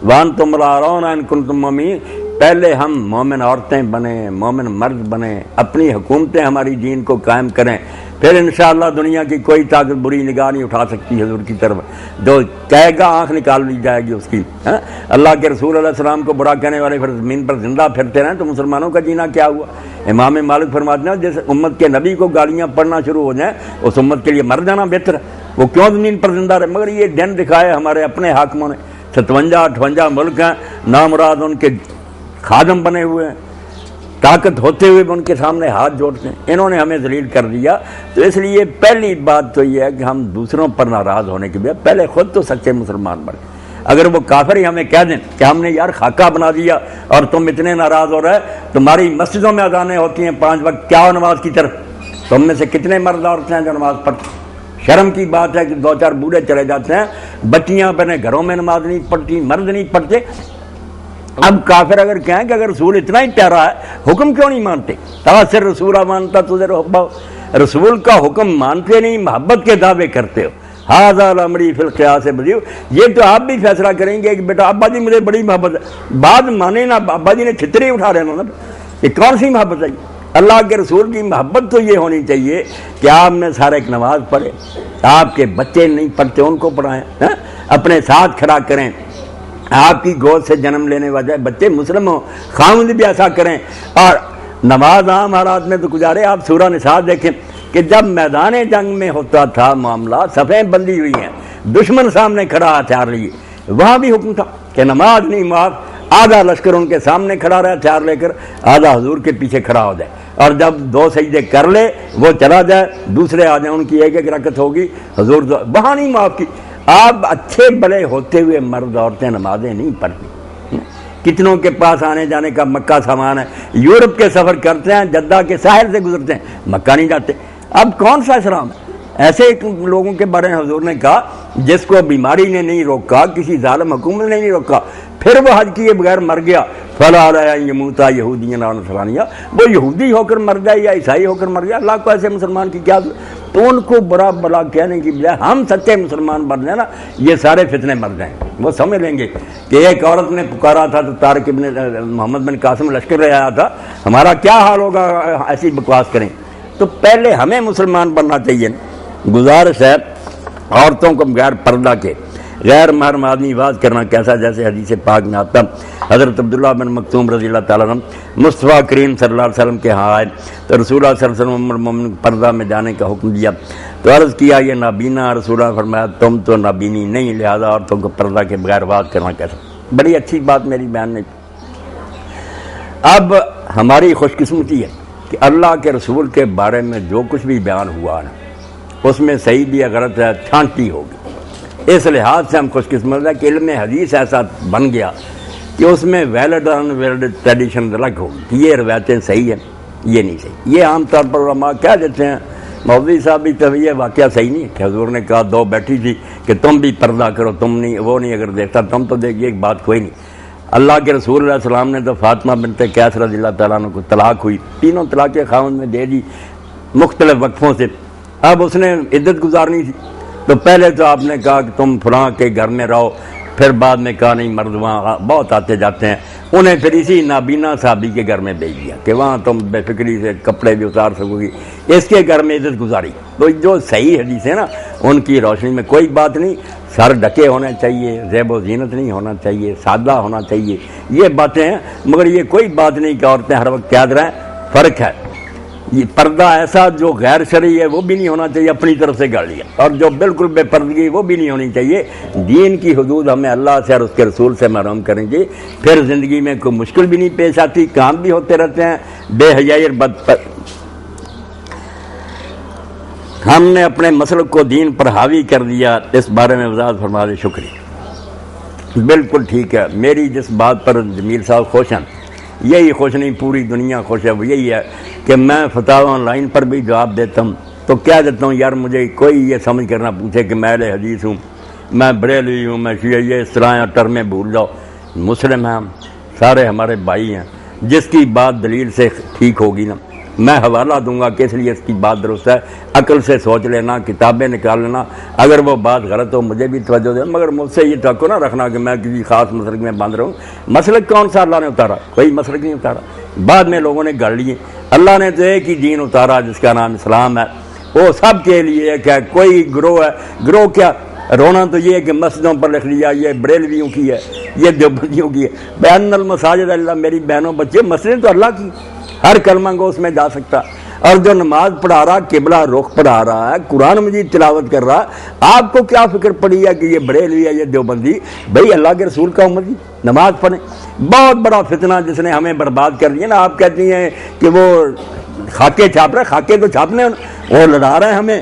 S1: وانتم الأعلون ان کنتم مؤمنین. پہلے ہم مومن عورتیں بنیں، مومن مرد بنیں، اپنی حکومتیں ہماری دین کو قائم کریں، پھر انشاءاللہ دنیا کی کوئی طاقت بری نگاہ نہیں اٹھا سکتی حضور کی طرف. جو کہے گا آنکھ نکال لی جائے گی اس کی. اللہ کے رسول علیہ السلام کو برا کہنے والے پھر زمین پر زندہ پھرتے رہیں تو مسلمانوں کا جینا کیا ہوا؟ امام مالک فرماتے ہیں جس امت کے نبی کو گالیاں پڑھنا شروع ہو جائیں اس امت کے لیے مر جانا بہتر ہے. وہ کیوں زمین پر زندہ رہے؟ مگر یہ ڈن دکھائے ہمارے اپنے حاکموں نے. 57-58 ملک ہیں، نامراد ان کے خادم بنے ہوئے ہیں، طاقت ہوتے ہوئے بھی ان کے سامنے ہاتھ جوڑتے ہیں. انہوں نے ہمیں ذلیل کر دیا. تو اس لیے پہلی بات تو یہ ہے کہ ہم دوسروں پر ناراض ہونے کے بجائے پہلے خود تو سچے مسلمان بنے. اگر وہ کافر ہی ہمیں کہہ دیں کہ ہم نے یار خاکہ بنا دیا اور تم اتنے ناراض ہو رہے، تمہاری مسجدوں میں اذانیں ہوتی ہیں 5 وقت، کیا ہو نماز کی طرف؟ تم میں سے کتنے مرد عورتیں ہیں جو نماز پڑھتے؟ شرم کی بات ہے کہ 2-4 بوڑھے چلے جاتے ہیں، بچیاں اپنے گھروں میں نماز نہیں پڑھتی، مرد نہیں پڑھتے. اب کافر اگر کہیں کہ اگر رسول اتنا ہی پیارا ہے حکم کیوں نہیں مانتے؟ تاثر رسول مانتا تجھے رحبا، رسول کا حکم مانتے نہیں، محبت کے دعوے کرتے ہو. ھذا الامری فی القیاس بدیع، یہ تو آپ بھی فیصلہ کریں گے کہ بیٹا ابا جی مجھے بڑی محبت ہے، بات مانے نا، ابا جی نے چھتری اٹھا رہے نا، یہ کون سی محبت ہے؟ اللہ کے رسول کی محبت تو یہ ہونی چاہیے کہ آپ نے سارا ایک نماز پڑھے، آپ کے بچے نہیں پڑھتے ان کو پڑھائیں، اپنے ساتھ کھڑا کریں، آپ کی گود سے جنم لینے والے بچے مسلم ہوں، خاوند بھی ایسا کریں، اور نماز عام حالات میں تو گزارے۔ آپ سورہ نساء دیکھیں کہ جب میدان جنگ میں ہوتا تھا معاملہ، صفیں بندی ہوئی ہیں، دشمن سامنے کھڑا ہتھیار لیے، وہاں بھی حکم تھا کہ نماز نہیں معاف، آدھا لشکر ان کے سامنے کھڑا رہا ہتھیار لے کر، آدھا حضور کے پیچھے کھڑا ہو جائے، اور جب 2 سجدے کر لے وہ چلا جائے، دوسرے آ جائیں، ان کی ایک رکعت ہوگی، حضور وہاں نہیں معاف کی۔ آپ اچھے بڑے ہوتے ہوئے مرد عورتیں نمازیں نہیں پڑھتی، کتنوں کے پاس آنے جانے کا مکہ سامان ہے، یورپ کے سفر کرتے ہیں، جدہ کے ساحل سے گزرتے ہیں، مکہ نہیں جاتے۔ اب کون سا اسلام ہے؟ ایسے لوگوں کے بارے میں حضور نے کہا جس کو بیماری نے نہیں روکا، کسی ظالم حکومت نے نہیں روکا، پھر وہ حج کیے بغیر مر گیا، فلا علیہ یموتا یہودیاں اور نصرانیہ، وہ یہودی ہو کر مر جائے یا عیسائی ہو کر مر جائے، اللہ کو ایسے مسلمان کی کیا ضرورت؟ تو ان کو برا بلا کہنے کی بجائے ہم سچے مسلمان بن جائیں نا، یہ سارے فتنے مر جائیں۔ وہ سمجھ لیں گے کہ ایک عورت نے پکارا تھا تو طارق محمد بن قاسم لشکر لے آیا تھا، ہمارا کیا حال ہوگا ایسی بکواس کریں؟ تو پہلے ہمیں مسلمان بننا چاہیے۔ گزارش ہے عورتوں کو بغیر پردہ کے غیر محرم آدمی واز کرنا کیسا، جیسے حدیث پاک میں آتا، حضرت عبداللہ بن مکتوم رضی اللہ تعالیٰ عنہ مصطفیٰ کریم صلی اللہ علیہ وسلم کے ہاں آئے تو رسول اللہ صلی اللہ علیہ وسلم پردہ میں جانے کا حکم دیا، تو عرض کیا یہ نابینا، رسول اللہ فرمایا تم تو نابینی نہیں، لہذا عورتوں کو پردہ کے بغیر واز کرنا کیسا۔ بڑی اچھی بات میری بیان نے۔ اب ہماری خوش قسمتی ہے کہ اللہ کے رسول کے بارے میں جو کچھ بھی بیان ہوا نا اس میں صحیح بھی غلط ہے چھانٹی ہوگی، اس لحاظ سے ہم خوش قسمت ہے کہ علم حدیث ایسا بن گیا کہ اس میں ویلڈ اور ان ویلڈ ٹریڈیشن الگ ہوگی کہ یہ روایتیں صحیح ہیں یہ نہیں صحیح۔ یہ عام طور پر علماء کہہ دیتے ہیں، مولوی صاحب بھی تو یہ واقعہ صحیح نہیں کہ حضور نے کہا 2 بیٹھی تھی کہ تم بھی پردہ کرو، تم نہیں، وہ نہیں اگر دیکھتا تم تو دیکھیے، ایک بات کوئی نہیں۔ اللہ کے رسول علیہ السلام نے تو فاطمہ بنت قیس رضی اللہ تعالیٰ عنہ کو طلاق ہوئی، 3 طلاقیں خاوند میں دے دی مختلف وقفوں سے، اب اس نے عدت گزارنی تھی، تو پہلے تو آپ نے کہا کہ تم فلاں کے گھر میں رہو، پھر بعد میں کہا نہیں مرد وہاں بہت آتے جاتے ہیں، انہیں پھر اسی نابینا صحابی کے گھر میں بھیج دیا کہ وہاں تم بے فکری سے کپڑے بھی اتار سکو گی، اس کے گھر میں عزت گزاری۔ تو جو صحیح حدیث ہے نا ان کی روشنی میں کوئی بات نہیں، سر ڈھکے ہونا چاہیے، زیب و زینت نہیں ہونا چاہیے، سادہ ہونا چاہیے، یہ باتیں ہیں، مگر یہ کوئی بات نہیں کہ عورتیں ہر وقت قید رہیں، فرق ہے۔ یہ پردہ ایسا جو غیر شرعی ہے وہ بھی نہیں ہونا چاہیے، اپنی طرف سے گاڑ لیا، اور جو بالکل بے پردگی وہ بھی نہیں ہونی چاہیے۔ دین کی حدود ہمیں اللہ سے اور اس کے رسول سے محروم کریں گے، پھر زندگی میں کوئی مشکل بھی نہیں پیش آتی، کام بھی ہوتے رہتے ہیں، بے حیائی اور ہم نے اپنے مسلک کو دین پر حاوی کر دیا، اس بارے میں وضاحت فرما دے۔ شکریہ۔ بالکل ٹھیک ہے، میری جس بات پر جمیل صاحب خوش ہیں، یہی خوش نہیں پوری دنیا خوش ہے، وہ یہی ہے کہ میں فتاوی آن لائن پر بھی جواب دیتا ہوں تو کہہ دیتا ہوں یار مجھے کوئی یہ سمجھ کرنا پوچھے کہ میں اہل حدیث ہوں، میں بریلوی ہوں، میں شیعہ، یہ اس طرح ٹرمیں بھول جاؤ، مسلم ہیں ہم، سارے ہمارے بھائی ہیں، جس کی بات دلیل سے ٹھیک ہوگی نا میں حوالہ دوں گا کہ اس لیے اس کی بات درست ہے، عقل سے سوچ لینا، کتابیں نکال لینا، اگر وہ بات غلط ہو مجھے بھی توجہ دے، مگر مجھ سے یہ توقع نہ رکھنا کہ میں کسی خاص مسلک میں باندھ رہا ہوں۔ مسلک کون سا اللہ نے اتارا؟ کوئی مسلک نہیں اتارا، بعد میں لوگوں نے گڑھ لیے۔ اللہ نے تو ایک ہی دین اتارا جس کا نام اسلام ہے، وہ سب کے لیے کیا کوئی گروہ ہے، گروہ کیا رونا تو یہ ہے کہ مسجدوں پر لکھ لیا یہ بریلویوں کی ہے، یہ دیوبندیوں کی ہے، بین المساجد اللہ، میری بہنوں بچے، مسجد تو اللہ کی، ہر کلمہ گو اس میں جا سکتا، اور جو نماز پڑھا رہا، قبلہ رخ پڑھا رہا ہے، قرآن مجید تلاوت کر رہا، آپ کو کیا فکر پڑی ہے کہ یہ بریلوی ہے، یہ دیوبندی؟ بھائی اللہ کے رسول کا امتی نماز پڑھیں۔ بہت بڑا فتنہ جس نے ہمیں برباد کر دیا نا، آپ کہتی ہیں کہ وہ خاکے چھاپ رہے، خاکے تو چھاپنے وہ لڑا رہے ہیں ہمیں،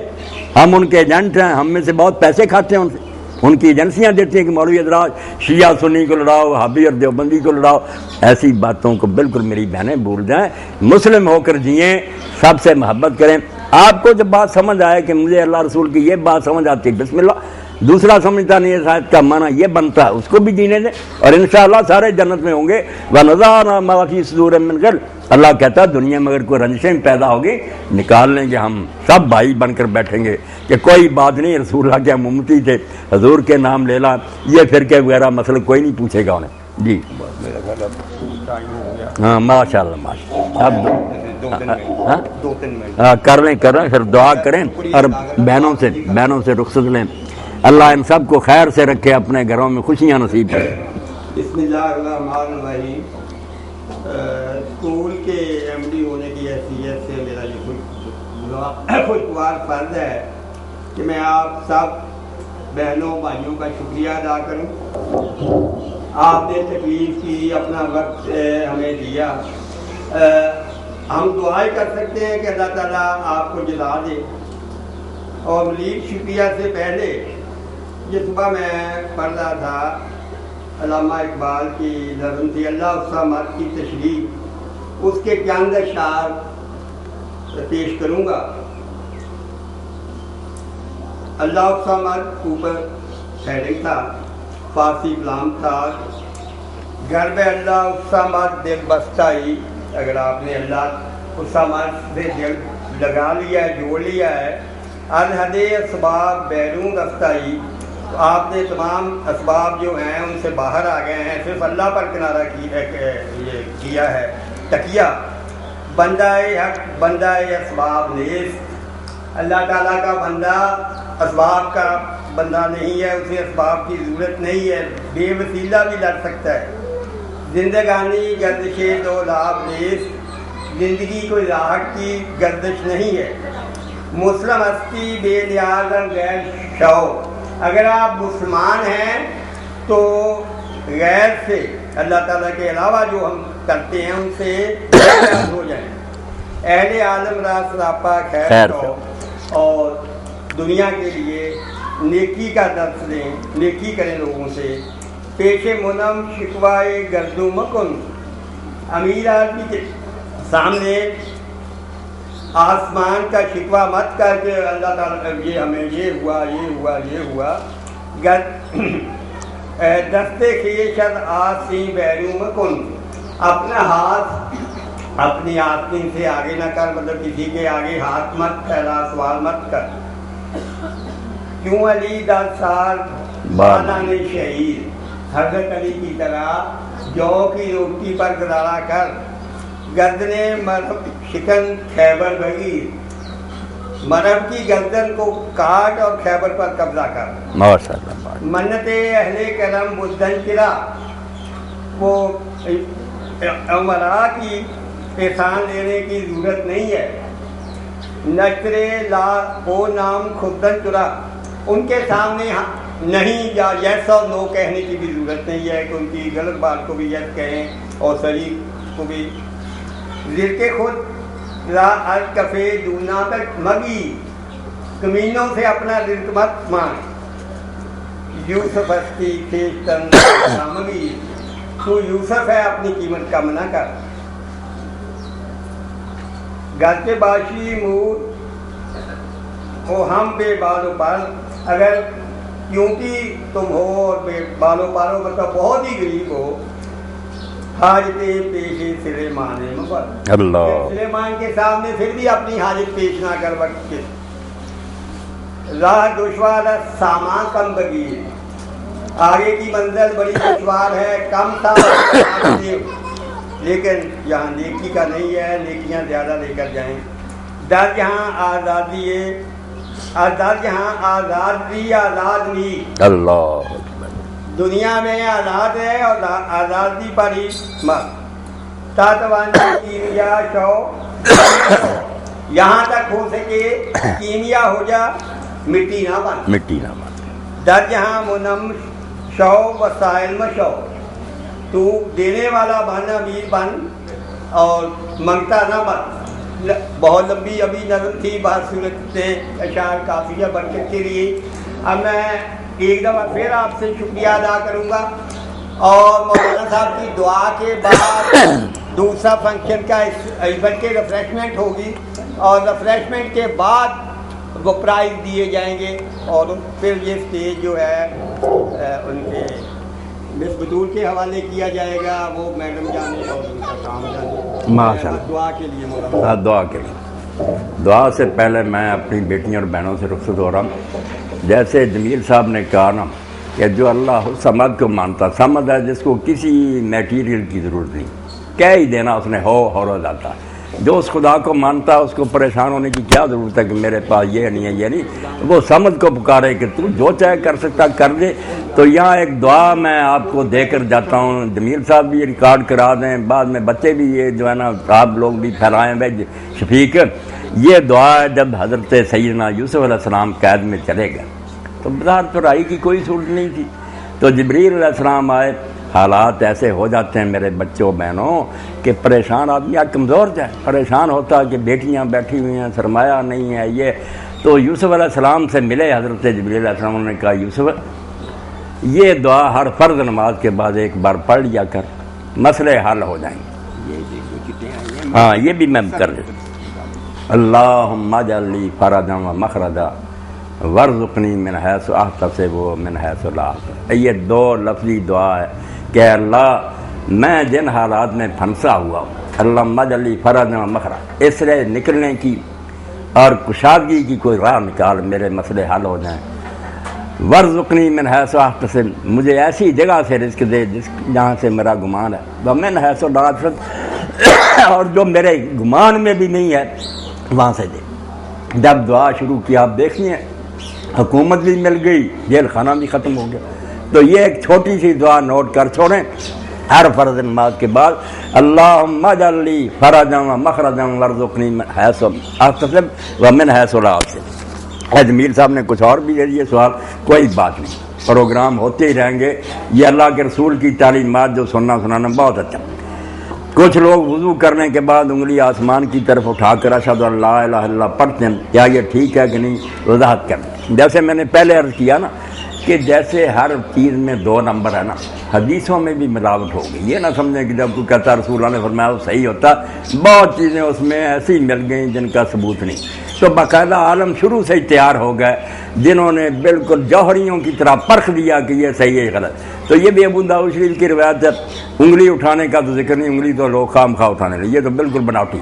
S1: ہم ان کے ایجنٹ ہیں، ہم میں سے بہت پیسے کھاتے ہیں ان سے، ان کی ایجنسیاں دیتی ہیں کہ مولوی حضرات شیعہ سنی کو لڑاؤ، وہابی اور دیوبندی کو لڑاؤ۔ ایسی باتوں کو بالکل میری بہنیں بھول جائیں، مسلم ہو کر جئیں، سب سے محبت کریں۔ آپ کو جب بات سمجھ آئے کہ مجھے اللہ رسول کی یہ بات سمجھ آتی ہے، بسم اللہ، دوسرا سمجھتا نہیں ہے شاید کا معنی یہ بنتا ہے، اس کو بھی جینے دیں اور انشاءاللہ سارے جنت میں ہوں گے۔ وَنَزَعْنَا مَا فِي صُدُورِهِم مِّن غِلٍّ، اللہ کہتا ہے دنیا میں اگر کوئی رنجشیں پیدا ہوگی نکال لیں گے، ہم سب بھائی بن کر بیٹھیں گے کہ کوئی بات نہیں، رسول اللہ کے امتی تھے، حضور کے نام لے لا، یہ فرقے وغیرہ مسئلہ کوئی نہیں پوچھے گا انہیں۔ جی ہاں ماشاء اللہ ماشاء اللہ، اب کر لیں پھر دعا کریں اور بہنوں سے رخصت لیں۔ اللہ ان سب کو خیر سے رکھے، اپنے گھروں میں خوشیاں نصیب کرے۔
S2: بسم اللہ الرحمن الرحیم۔ اسکول کے ایم ڈی ہونے کی حیثیت سے میرا یہ خوشگوار فرض ہے کہ میں آپ سب بہنوں بھائیوں کا شکریہ ادا کروں۔ آپ نے تکلیف کی، اپنا وقت ہمیں دیا۔ ہم دعائیں کر سکتے ہیں کہ اللہ تعالیٰ آپ کو جزا دے۔ اور مزید شکریہ سے پہلے یہ صبح میں پڑھ رہا تھا علامہ اقبال کی نظم تھی اللہ الصمد کی تشریح، اس کے چند اشعار پیش کروں گا۔ اللہ الصمد اوپر ہیڈنگ تھا، فارسی کلام تھا، گھر میں اللہ الصمد دل بستائی۔ اگر آپ نے اللہ الصمد سے دل لگا لیا ہے، جوڑ لیا ہے، الحد اسباب بیرون رفتائی، تو آپ نے تمام اسباب جو ہیں ان سے باہر آ گئے ہیں، صرف اللہ پر کنارہ کیا ہے تکیہ۔ بندہ حق بندہ اسباب نیست، اللہ تعالیٰ کا بندہ اسباب کا بندہ نہیں ہے، اسے اسباب کی ضرورت نہیں ہے، بے وسیلہ بھی لڑ سکتا ہے۔ زندگانی گردش دو لاب نیست، زندگی کوئی راحت کی گردش نہیں ہے۔ مسلم ہستی بے نیاز غیر شو، اگر آپ مسلمان ہیں تو غیر سے، اللہ تعالیٰ کے علاوہ جو ہم کرتے ہیں ان سے ہو جائیں۔ اہل عالم را سراپا خیر ہو، اور دنیا کے لیے نیکی کا درس دیں، نیکی کریں لوگوں سے۔ پیش منم شکوائے گردو مکن، امیر آدمی کے سامنے آسمان کا شکوہ مت کر کے اللہ تعالیٰ یہ ہمیں یہ ہوا دستے خیشت آسیں بیرو مکن، اپنا ہاتھ اپنی آسین سے آگے نہ کر، مطلب کسی کے آگے ہاتھ مت پھیلا، سوال مت کر۔ کیوں علی 10 سال بانانے شہید، حضرت علی کی طرح جو کی روٹی پر گزارا کر، گردنے مرب شکن خیبر بگیر، مرب کی گردن کو کاٹ اور خیبر پر قبضہ کر۔ منت اہل کرم بدن کرا، وہ عمرا کی احسان لینے کی ضرورت نہیں ہے۔ نشر لا وہ نام خودن چرا، ان کے سامنے نہیں یا یس اور نو کہنے کی بھی ضرورت نہیں ہے کہ ان کی غلط بات کو بھی یس کہیں اور صحیح کو بھی۔ ذکر خود لا الکفے دونا تک مگی، کمینوں سے اپنا رزق مت مانگ۔ یوسف ہستی کھیشتن مگی، تو یوسف ہے اپنی قیمت کم نہ کر۔ گھر کے باشی مور ہو ہم بے بال و پر، اگر کیونکہ تم ہو اور بے بال و پر ہو مطلب بہت ہی غریب ہو، حاجتیں پیش سلیمان مفر، اللہ سلیمان کے سامنے پھر بھی اپنی حاجت پیش نہ کر وقت کے۔ راہ دشوار سامان کم بگیر، آگے کی منزل بڑی دشوار ہے، کم سامان لیکن یہاں نیکی کا نہیں ہے، نیکیاں زیادہ لے کر جائیں۔ در جہاں آزادی ہے، در جہاں آزادی آزاد نہیں، اللہ دنیا میں آزاد ہے اور آزادی پر ہی مت۔ تاتوانی کیمیا شو، یہاں تک ہو سکے کیمیا ہو جا، مٹی نہ بن۔ در جہاں منم شو وسائل مشو، تو دینے والا بن، امیر بن اور منگتا نہ بن۔ بہت لمبی ابھی نظم تھی، بہت صورت سے اشعار کافیہ برکت کے لیے۔ اب میں ایک دفعہ پھر آپ سے شکریہ ادا کروں گا، اور مولانا صاحب کی دعا کے بعد دوسرا فنکشن کا بلکہ ریفریشمنٹ ہوگی، اور ریفریشمنٹ کے بعد وہ پرائز دیے جائیں گے، اور پھر یہ اسٹیج جو ہے ان کے مس بدول کے حوالے کیا جائے گا، وہ میڈم جانے اور ان کا کام جانے۔
S1: ماشاء اللہ،
S2: دعا کے لیے مولانا،
S1: دعا کے لیے۔ دعا سے پہلے میں اپنی بیٹیوں اور بہنوں سے رخصت ہو رہا ہوں۔ جیسے جمیل صاحب نے کہا نا کہ جو اللہ صمد کو مانتا، صمد ہے جس کو کسی میٹیریل کی ضرورت نہیں، کہہ ہی دینا اس نے ہو جاتا۔ جو اس خدا کو مانتا اس کو پریشان ہونے کی کیا ضرورت ہے کہ میرے پاس یہ نہیں ہے، یہ نہیں، وہ سمجھ کو پکارے کہ تو جو چاہے کر سکتا کر دے۔ تو یہاں ایک دعا میں آپ کو دے کر جاتا ہوں، جمیل صاحب بھی ریکارڈ کرا دیں، بعد میں بچے بھی یہ جو ہے نا آپ لوگ بھی پھیلائیں بھائی شفیق۔ یہ دعا ہے جب حضرت سیدنا یوسف علیہ السلام قید میں چلے گئے تو بظاہر پڑھائی کی کوئی صورت نہیں تھی، تو جبریل علیہ السلام آئے۔ حالات ایسے ہو جاتے ہیں میرے بچوں بہنوں کہ پریشان آدمی کمزور جائے، پریشان ہوتا کہ بیٹیاں بیٹھی ہوئی ہیں، سرمایہ نہیں ہے یہ، تو یوسف علیہ السلام سے ملے حضرت جبریل علیہ السلام نے کہا یوسف یہ دعا ہر فرض نماز کے بعد ایک بار پڑھ لیا کر، مسئلے حل ہو جائیں گے۔ ہاں یہ بھی میں کر دیتا ہوں، اللہم اجعل لی فرجا و مخرجا وارزقنی من حیث احتسب ومن حیث لا احتسب۔ یہ دو لفظی دعا ہے کہ اللہ میں جن حالات میں پھنسا ہوا ہوں، اللہم اجعل لی فرجا و مخرجا، اس سے نکلنے کی اور کشادگی کی کوئی راہ نکال، میرے مسئلے حل ہو جائیں۔ وارزقنی من حیث احتسب، مجھے ایسی جگہ سے رزق دے جہاں سے میرا گمان ہے، ومن حیث لا احتسب، اور جو میرے گمان میں بھی نہیں ہے وہاں سے دے۔ جب دعا شروع کی آپ دیکھیے حکومت بھی مل گئی، جیل خانہ بھی ختم ہو گیا۔ تو یہ ایک چھوٹی سی دعا نوٹ کر چھوڑیں ہر فرض نماز کے بعد، اللہم اجعل لی فرجا و مخرجا وارزقنی من حیث احتسب ومن حیث لا احتسب۔ جمیل صاحب نے کچھ اور بھی دے دیے سوال، کوئی بات نہیں، پروگرام ہوتے ہی رہیں گے، یہ اللہ کے رسول کی تعلیمات جو سنانا بہت اچھا۔ کچھ لوگ وضو کرنے کے بعد انگلی آسمان کی طرف اٹھا کر اشہد ان لا الہ الا اللہ پڑھتے ہیں، کیا یہ ٹھیک ہے کہ نہیں؟ وضاحت کریں۔ جیسے میں نے پہلے عرض کیا نا کہ جیسے ہر چیز میں 2 نمبر ہے نا، حدیثوں میں بھی ملاوٹ ہو گئی، یہ نہ سمجھیں کہ جب کوئی کہتا رسول اللہ نے فرمایا وہ صحیح ہوتا، بہت چیزیں اس میں ایسی مل گئیں جن کا ثبوت نہیں۔ تو باقاعدہ عالم شروع سے ہی تیار ہو گئے جنہوں نے بالکل جوہریوں کی طرح پرکھ دیا کہ یہ صحیح ہے غلط۔ تو یہ بھی ابو داؤد شریف کی روایت ہے، انگلی اٹھانے کا تو ذکر نہیں، انگلی تو لوگ خام خواہ اٹھانے لگے، یہ تو بالکل بناوٹی۔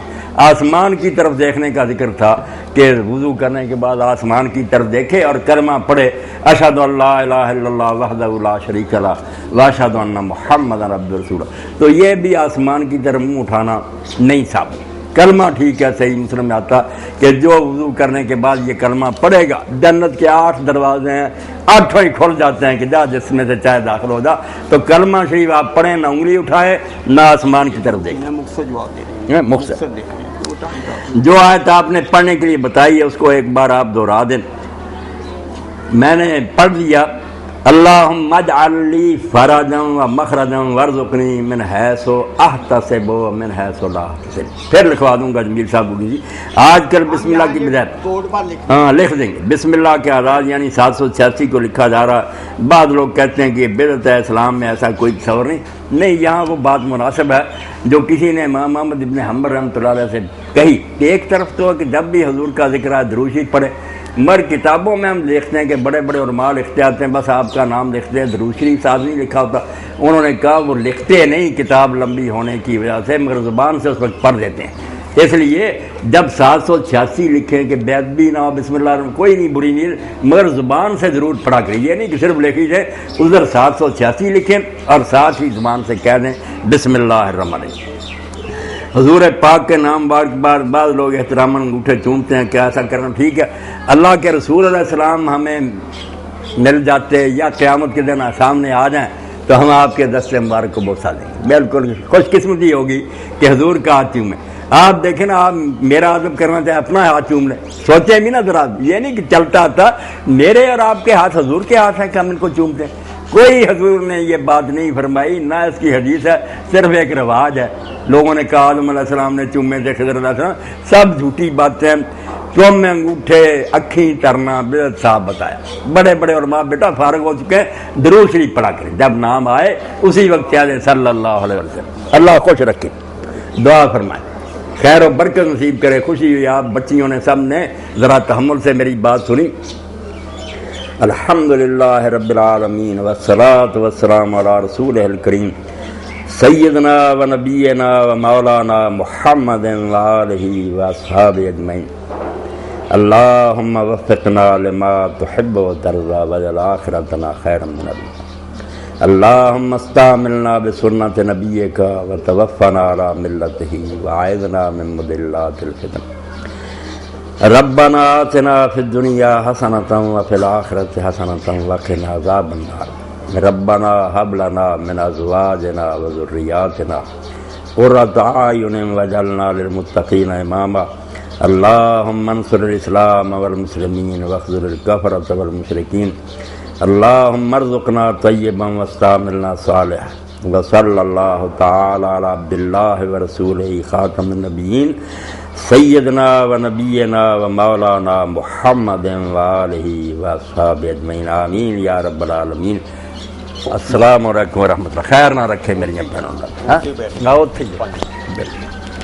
S1: آسمان کی طرف دیکھنے کا ذکر تھا کہ وضو کرنے کے بعد آسمان کی طرف دیکھے اور کلمہ پڑھے، اشہد ان لا الہ الا اللہ وحدہ لا شریک لہ واشہد ان محمد عبدہ رسولہ۔ تو یہ بھی آسمان کی طرف منہ اٹھانا نہیں ثابت۔ کلمہ ٹھیک ہے، صحیح مسلم میں آتا کہ جو وضو کرنے کے بعد یہ کلمہ پڑھے گا، جنت کے 8 دروازے ہیں، 8 ہی کھل جاتے ہیں کہ جا جس میں سے چاہے داخل ہو جا۔ تو کلمہ شریف آپ پڑھیں، نہ انگلی اٹھائے نہ آسمان کی طرف دیکھیں، مختصر جو آیت آپ نے پڑھنے کے لیے بتائی ہے اس کو ایک بار آپ دہرا دیں۔ میں نے پڑھ دیا، اللہم اجعل لی فرجا و مخرجا وارزقنی من حیث احتسب ومن حیث لا احتسب۔ پھر لکھوا دوں گا جمیل صاحب جی، آج کل بسم اللہ کی بجائے ہاں لکھ دیں گے بسم اللہ کے آغاز یعنی 786 کو لکھا جا رہا۔ بعض لوگ کہتے ہیں کہ یہ بدعت ہے، اسلام میں ایسا کوئی تصور نہیں، یہاں وہ بات مناسب ہے جو کسی نے امام احمد ابن حنبل رحمۃ اللہ علیہ سے کہی کہ ایک طرف تو کہ جب بھی حضور کا ذکر ہے درود شریف پڑھے، مگر کتابوں میں ہم دیکھتے ہیں کہ بڑے بڑے علماء لکھتے آتے ہیں، بس آپ کا نام لکھتے ہیں، درود شریف ساتھ نہیں لکھا ہوتا۔ انہوں نے کہا وہ لکھتے نہیں کتاب لمبی ہونے کی وجہ سے، مگر زبان سے اس وقت پڑھ دیتے ہیں۔ اس لیے جب 786 لکھیں کہ بیت بھی نہ ہو بسم اللہ الرحمن، کوئی نہیں بری نیت، مگر زبان سے ضرور پڑھا کریں، یہ نہیں کہ صرف لکھی جائے، ادھر 786 لکھیں اور ساتھ ہی زبان سے کہہ دیں بسم اللہ الرحمن الرحیم۔ حضور پاک کے نام بار بعض لوگ احتراماً انگوٹھے چومتے ہیں کہ ایسا کرنا ٹھیک ہے۔ اللہ کے رسول علیہ السلام ہمیں مل جاتے یا قیامت کے دن سامنے آ جائیں تو ہم آپ کے دست مبارک کو بوسہ دیں گے، بالکل خوش قسمتی ہوگی کہ حضور کا ہاتھ چومیں۔ آپ دیکھیں نا، آپ میرا ادب کرنا چاہیں اپنا ہاتھ چوم لیں، سوچیں بھی نا ذرا، یہ نہیں کہ چلتا تھا میرے اور آپ کے ہاتھ حضور کے ہاتھ ہیں کہ ہم ان کو چومتے ہیں۔ کوئی حضور نے یہ بات نہیں فرمائی، نہ اس کی حدیث ہے، صرف ایک رواج ہے۔ لوگوں نے کہا آدم علیہ السلام نے چومے تھے، خضر علیہ السلام، سب جھوٹی باتیں۔ چوم میں انگوٹھے اکھیں ترنا بدعت صاحب بتایا۔ بڑے بڑے علماء بیٹا فارغ ہو چکے ہیں، درود شریف پڑھا کریں، جب نام آئے اسی وقت کہہ دیں صلی اللہ علیہ وسلم۔ اللہ خوش رکھے، دعا فرمائے۔ خیر و برکت نصیب کرے. خوشی ہوئی آپ بچیوں نے سب نے ذرا تحمل سے میری بات سنی. الحمدللہ رب العالمین والصلاة والسلام علی رسولہ الکریم سیدنا و نبینا و مولانا محمد و آلہ و اصحابہ اجمعین. اللہم وفقنا لما تحب و ترضى واجعل آخرتنا خیرا من الدنیا. اللہم استعملنا بسنت نبیک و توفنا علی ملتہ وعیذنا من مضلات الفتن. ربنا آتنا فی الدنیا حسنۃ وفی الآخرۃ حسنۃ وقنا عذاب النار. ربنا هب لنا من ازواجنا وذریاتنا قرۃ اعین واجعلنا للمتقین اماما. اللهم انصر الاسلام والمسلمین واخذل الکفرۃ والمشرکین. اللهم ارزقنا طیبا واستعملنا صالحا. وصلی اللہ تعالی علی عبد اللہ ورسولہ خاتم النبیین سیدنا و نبینا و مولانا محمد و آلہ و اصحابہ اجمعین. آمین یا رب العالمین. السلام علیکم ورحمۃ اللہ. خیر نہ رکھے میری بہنوں.